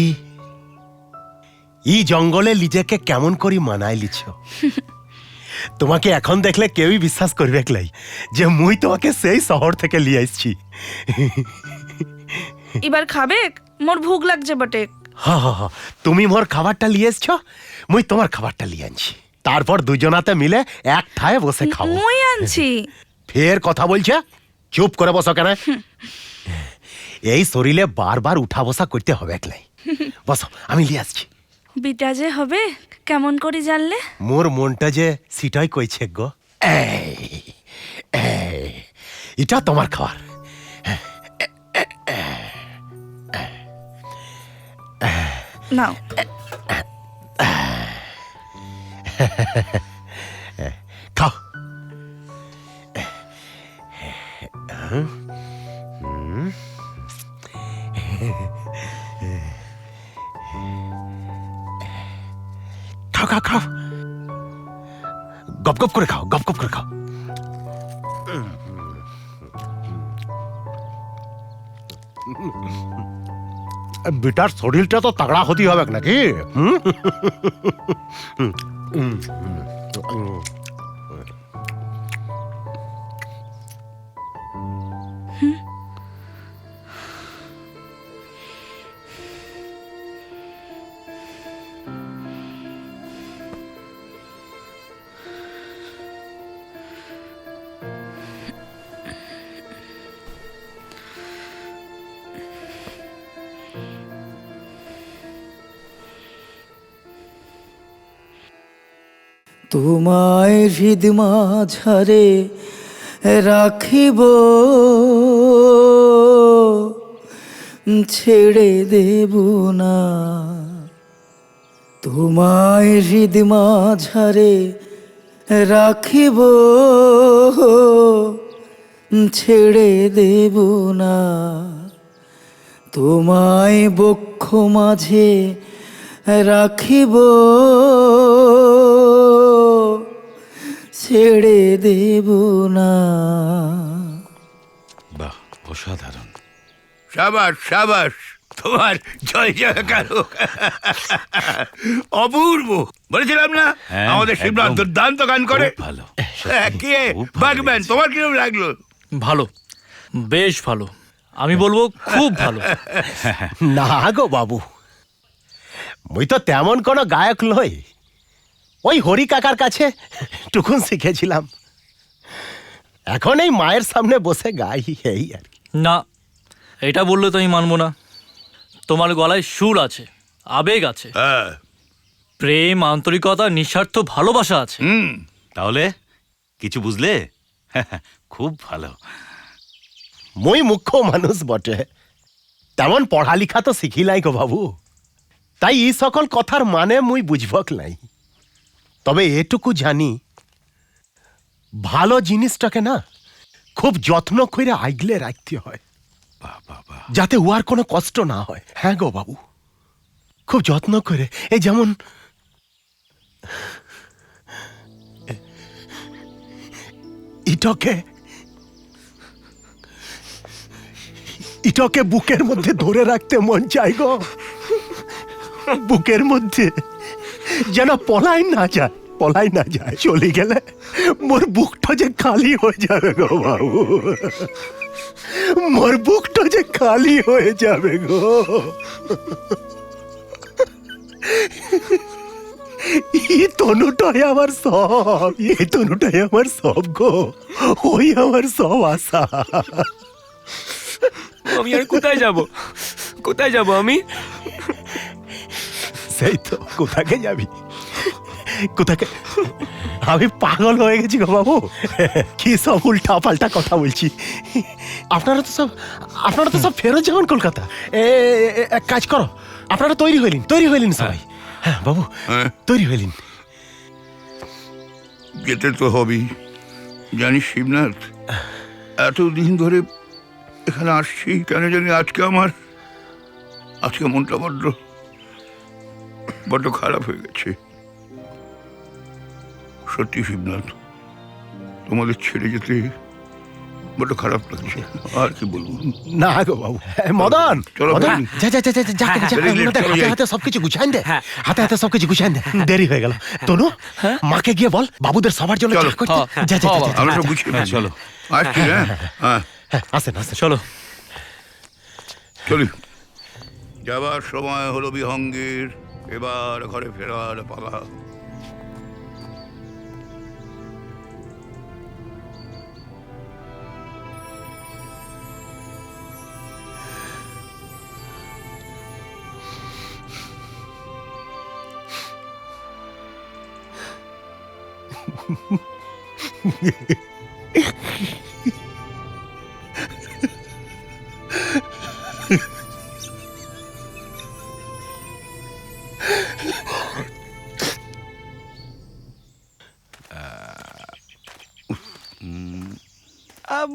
এই জঙ্গলে নিজেকে কেমন করে মানায় লিছ। তোমাকে এখন দেখলে কেউই বিশ্বাস করবে লাই যে মুই তোমাকে সেই শহর থেকে লিয়ে আসছি। এবার খাবে? মোর ভুক লাগছে বটে। হা হা হা, তুমি মোর খাবারটা লিয়ে এসছ, মুই তোমার খাবারটা লিয়ে আনছি। তারপর দুজনাতে মিলে এক ঠায় বসে খাবো। মই আনছি। ফের কথা বলছে, চুপ করে বসো কেন? এই শরীরে বারবার উঠা বসা করতে হবে একলাই। বসো, আমি লিয়ে আসছি। বিটা যে হবে কেমন করে জানলে? মোর মনটা যে সিটাই কইছে গো। এটা তোমার খাবার। নাও। খাও। খাও খাও খাও, গপ গপ করে খাও, গপ গপ করে খাও। বেটার শরীরটা তো তাগড়া হতে হবে নাকি? তোমায় হৃদ মাঝারে রাখিব, ছেড়ে দেব না। তোমায় হৃদ মাঝারে রাখিব, ছেড়ে দেব না। তোমায় বক্ষ মাঝে রাখিব, ছেড়ে দেব না। বাহ, অসাধারণ। সাবাস সাবাস, তোমার জয় জয়কার হোক। অপূর্ব, বলেছিলাম না আমাদের শিবনাথ দুর্দান্ত গান করে। ভালো। কে বাগম্যান, তোমার কিরকম লাগলো? ভালো, বেশ ভালো। আমি বলবো খুব ভালো। না গো বাবু, মুই তো তেমন কোনো গায়ক নই। ওই হরি কাকার কাছে টুকুন শিখেছিলাম। এখন এই মায়ের সামনে বসে গাই, এই আর কি। না, এটা বললে তো আমি মানবো না। তোমার গলায় সুর আছে, আবেগ আছে, প্রেম, আন্তরিকতা, নিঃস্বার্থ ভালোবাসা আছে। তাহলে কিছু বুঝলে? খুব ভালো। মুই মুখ্য মানুষ বটে, তেমন পড়ালেখা তো শিখিলাই গো বাবু। তাই এই সকল কথার মানে মুই বুঝবক নাই। তবে এটুকু জানি, ভালো জিনিসটাকে না খুব যত্ন করে আগলে রাখতে হয়, যাতে উহার কোনো কষ্ট না হয়। হ্যাঁ গো বাবু, খুব যত্ন করে। এই যেমন ইটকে বুকের মধ্যে ধরে রাখতে মন চাই গো। বুকের মধ্যে যেন পলাই না যায়। চলে গেলে মোর বুকটা যে খালি হয়ে যাবে গো বাবু, মোর বুকটা যে খালি হয়ে যাবে গো। এই তনুটাই আমার সব, এই তনুটাই আমার সব গো। ওই আমার সব আশা। আমি আর কোথায় যাব? কোথায় যাব আমি? সেই তো, কোথাকে যাবি? কোথাকে? আমি পাগল হয়ে গেছি গো বাবু। কি সব উল্টা পাল্টা কথা বলছি। আপনারা তো সব ফেরত যাবেন কলকাতা। এক কাজ করো, আপনারা তৈরি হইলেন সবাই। হ্যাঁ বাবু, তৈরি হইলেন। যেতে তো হবেই, জানিস শিবনাথ, এতদিন ধরে এখানে আসছি কেন জানি আজকে মনটা বড্ড খারাপ হয়ে গেছে। সত্যি শিবনাথ, তোমাদের ছেড়ে যেতে বড্ড খারাপ লাগছে। আর কি বলবো? না গো বাবু। মদন, চলো হাতে সবকিছু গুছাইন দে, হাতে সবকিছু গুছাইন দে। দেরি হয়ে গেল। তনু, মাকে গিয়ে বল বাবুদের সবার জন্য চা করতে। আমরা সব গুছিয়ে চলো। আসছি। হ্যাঁ, আসেন। চলো চলি। যাবার সময় হলো বিহঙ্গের, এবার ঘরে ফেরার পালা।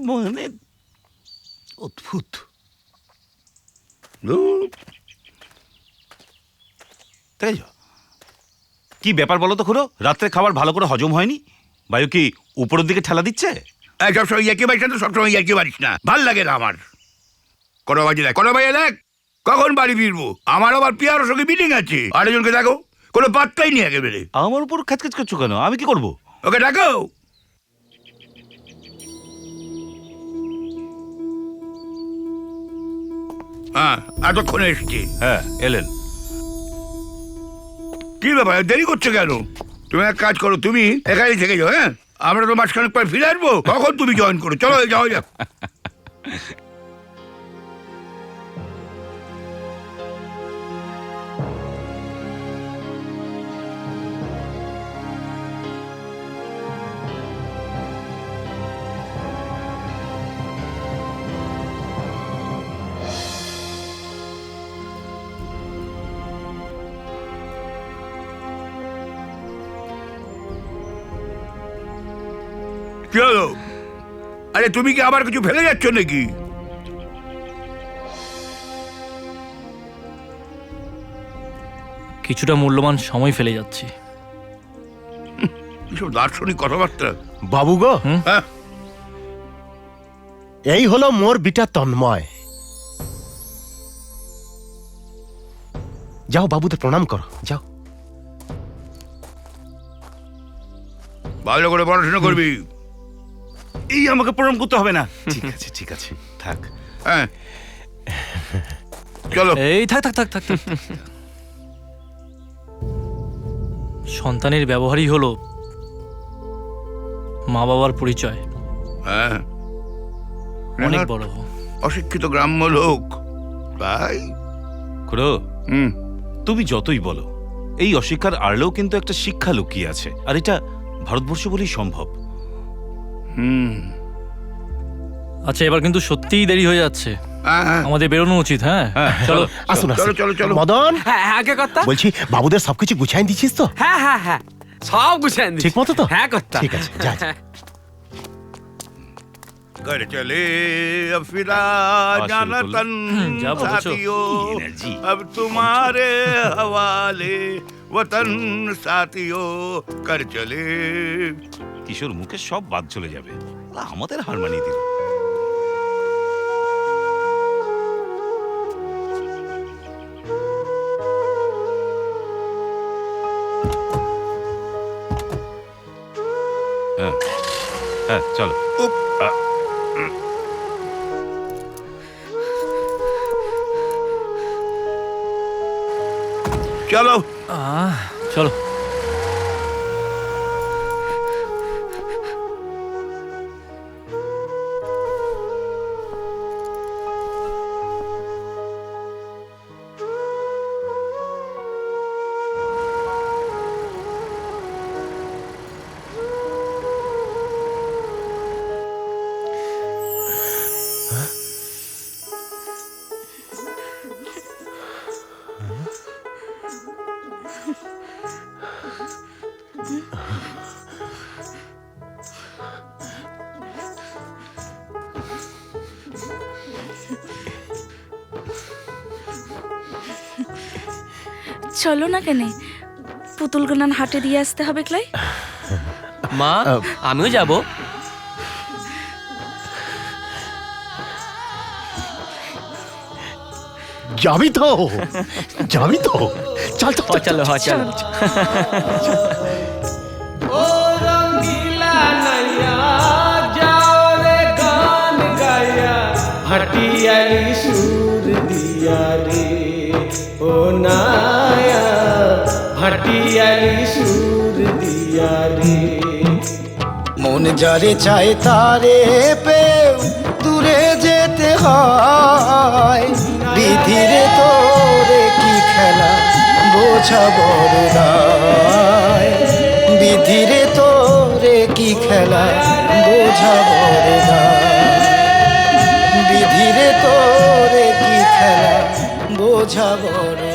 মানে অদ্ভুত। তাই কি ব্যাপার বলো তো খুড়ো, রাত্রে খাবার ভালো করে হজম হয়নি? বায়ু কি উপরের দিকে ঠেলা দিচ্ছে? সবসময় ইয়াকে পারিস না তো, সবসময় ইয়াকে পারিস না, ভাল লাগে না আমার। কোনো বাজে দেখ, কোনো বাজে দেখ, কখন বাড়ি ফিরবো? আমার আবার পিয়ার সঙ্গে মিটিং আছে, আরেকজনকে দেখো, কোনো পাত্তাই নেই একেবারে। আমার উপর খাচখাচ করছো কেন? আমি কি করবো? ওকে ডাকো। হ্যাঁ, এতক্ষণে এসছি। হ্যাঁ, এলেন। কি ব্যাপার, দেরি করছো কেন? তুমি এক কাজ করো, তুমি এখানেই থেকে যাও। হ্যাঁ, আমরা তো মাসখানেক পর ফিরে আসবো, কখন তুমি জয়েন করো। চলো যাও যাও। চলো। আরে তুমি কি আবার কিছু ফেলে যাচ্ছ নাকি? কিছুটা মূল্যবান সময় ফেলে যাচ্ছি। এসব দার্শনিক কথাবার্তা। বাবু গো, হ্যাঁ, এই হলো মোর বিটা তন্ময়। যাও বাবুদের প্রণাম করো, যাও। ভালো করে পড়াশোনা করবি। এই আমাকে প্রণাম করতে হবে না। ঠিক আছে ঠিক আছে, থাক। হ্যাঁ, চলো। এই থাক থাক থাক থাক থাক। সন্তানের ব্যবহারই হলো মা বাবার পরিচয়। হ্যাঁ, অনেক বড়। অশিক্ষিত গ্রাম্য লোক তাই। খুড়ো, তুমি যতই বলো, এই অশিক্ষার আড়লেও কিন্তু একটা শিক্ষা লুকিয়ে আছে, আর এটা ভারতবর্ষ বলেই সম্ভব। আচ্ছা, এবার কিন্তু সত্যিই দেরি হয়ে যাচ্ছে, আমাদের বেরোনো উচিত। হ্যাঁ চলো আসুন চলো চলো চলো। মদন, হ্যাঁ হ্যাঁ কে কর্তা? বলছি বাবুদের সবকিছু গুছাই দিছিস তো? হ্যাঁ হ্যাঁ হ্যাঁ, সব গুছিয়ে দিচ্ছি। ঠিক মতো তো? হ্যাঁ কর্তা। ঠিক আছে, যা যা। घर चले अब फिरा जाना तन साथियों, अब तुम्हारे हवाले वतन साथियों, कर चले। কিশোর মুখে সব বাদ চলে যাবে, আমাদের হার মানিয়ে দিল। হ্যাঁ হ্যাঁ, চলো। চলো চলো। চলো না কেন, পুতুল গোনান হাটে দিয়ে আসতে হবে ক্লাই। মা, আমিও যাব। যাবি তো? যাবি তো? চল চল চলো চলো। ও রঙ্গিলা নাইয়া যাও রে গান গায়া, ভাটিয়ালি সুর দিয়া রে। ও নায়া ভাটিয়ালি সুর দিয়া রে। মন যারে চায় তারে পেও দূরে যেতে হয়, বিধিরে তোরে কি খেলা বোঝা বড় দায়, বিধিরে তোরে কি খেলা বোঝা বড় দায়। বিধিরে তোরে কি খেলা বোঝা বড়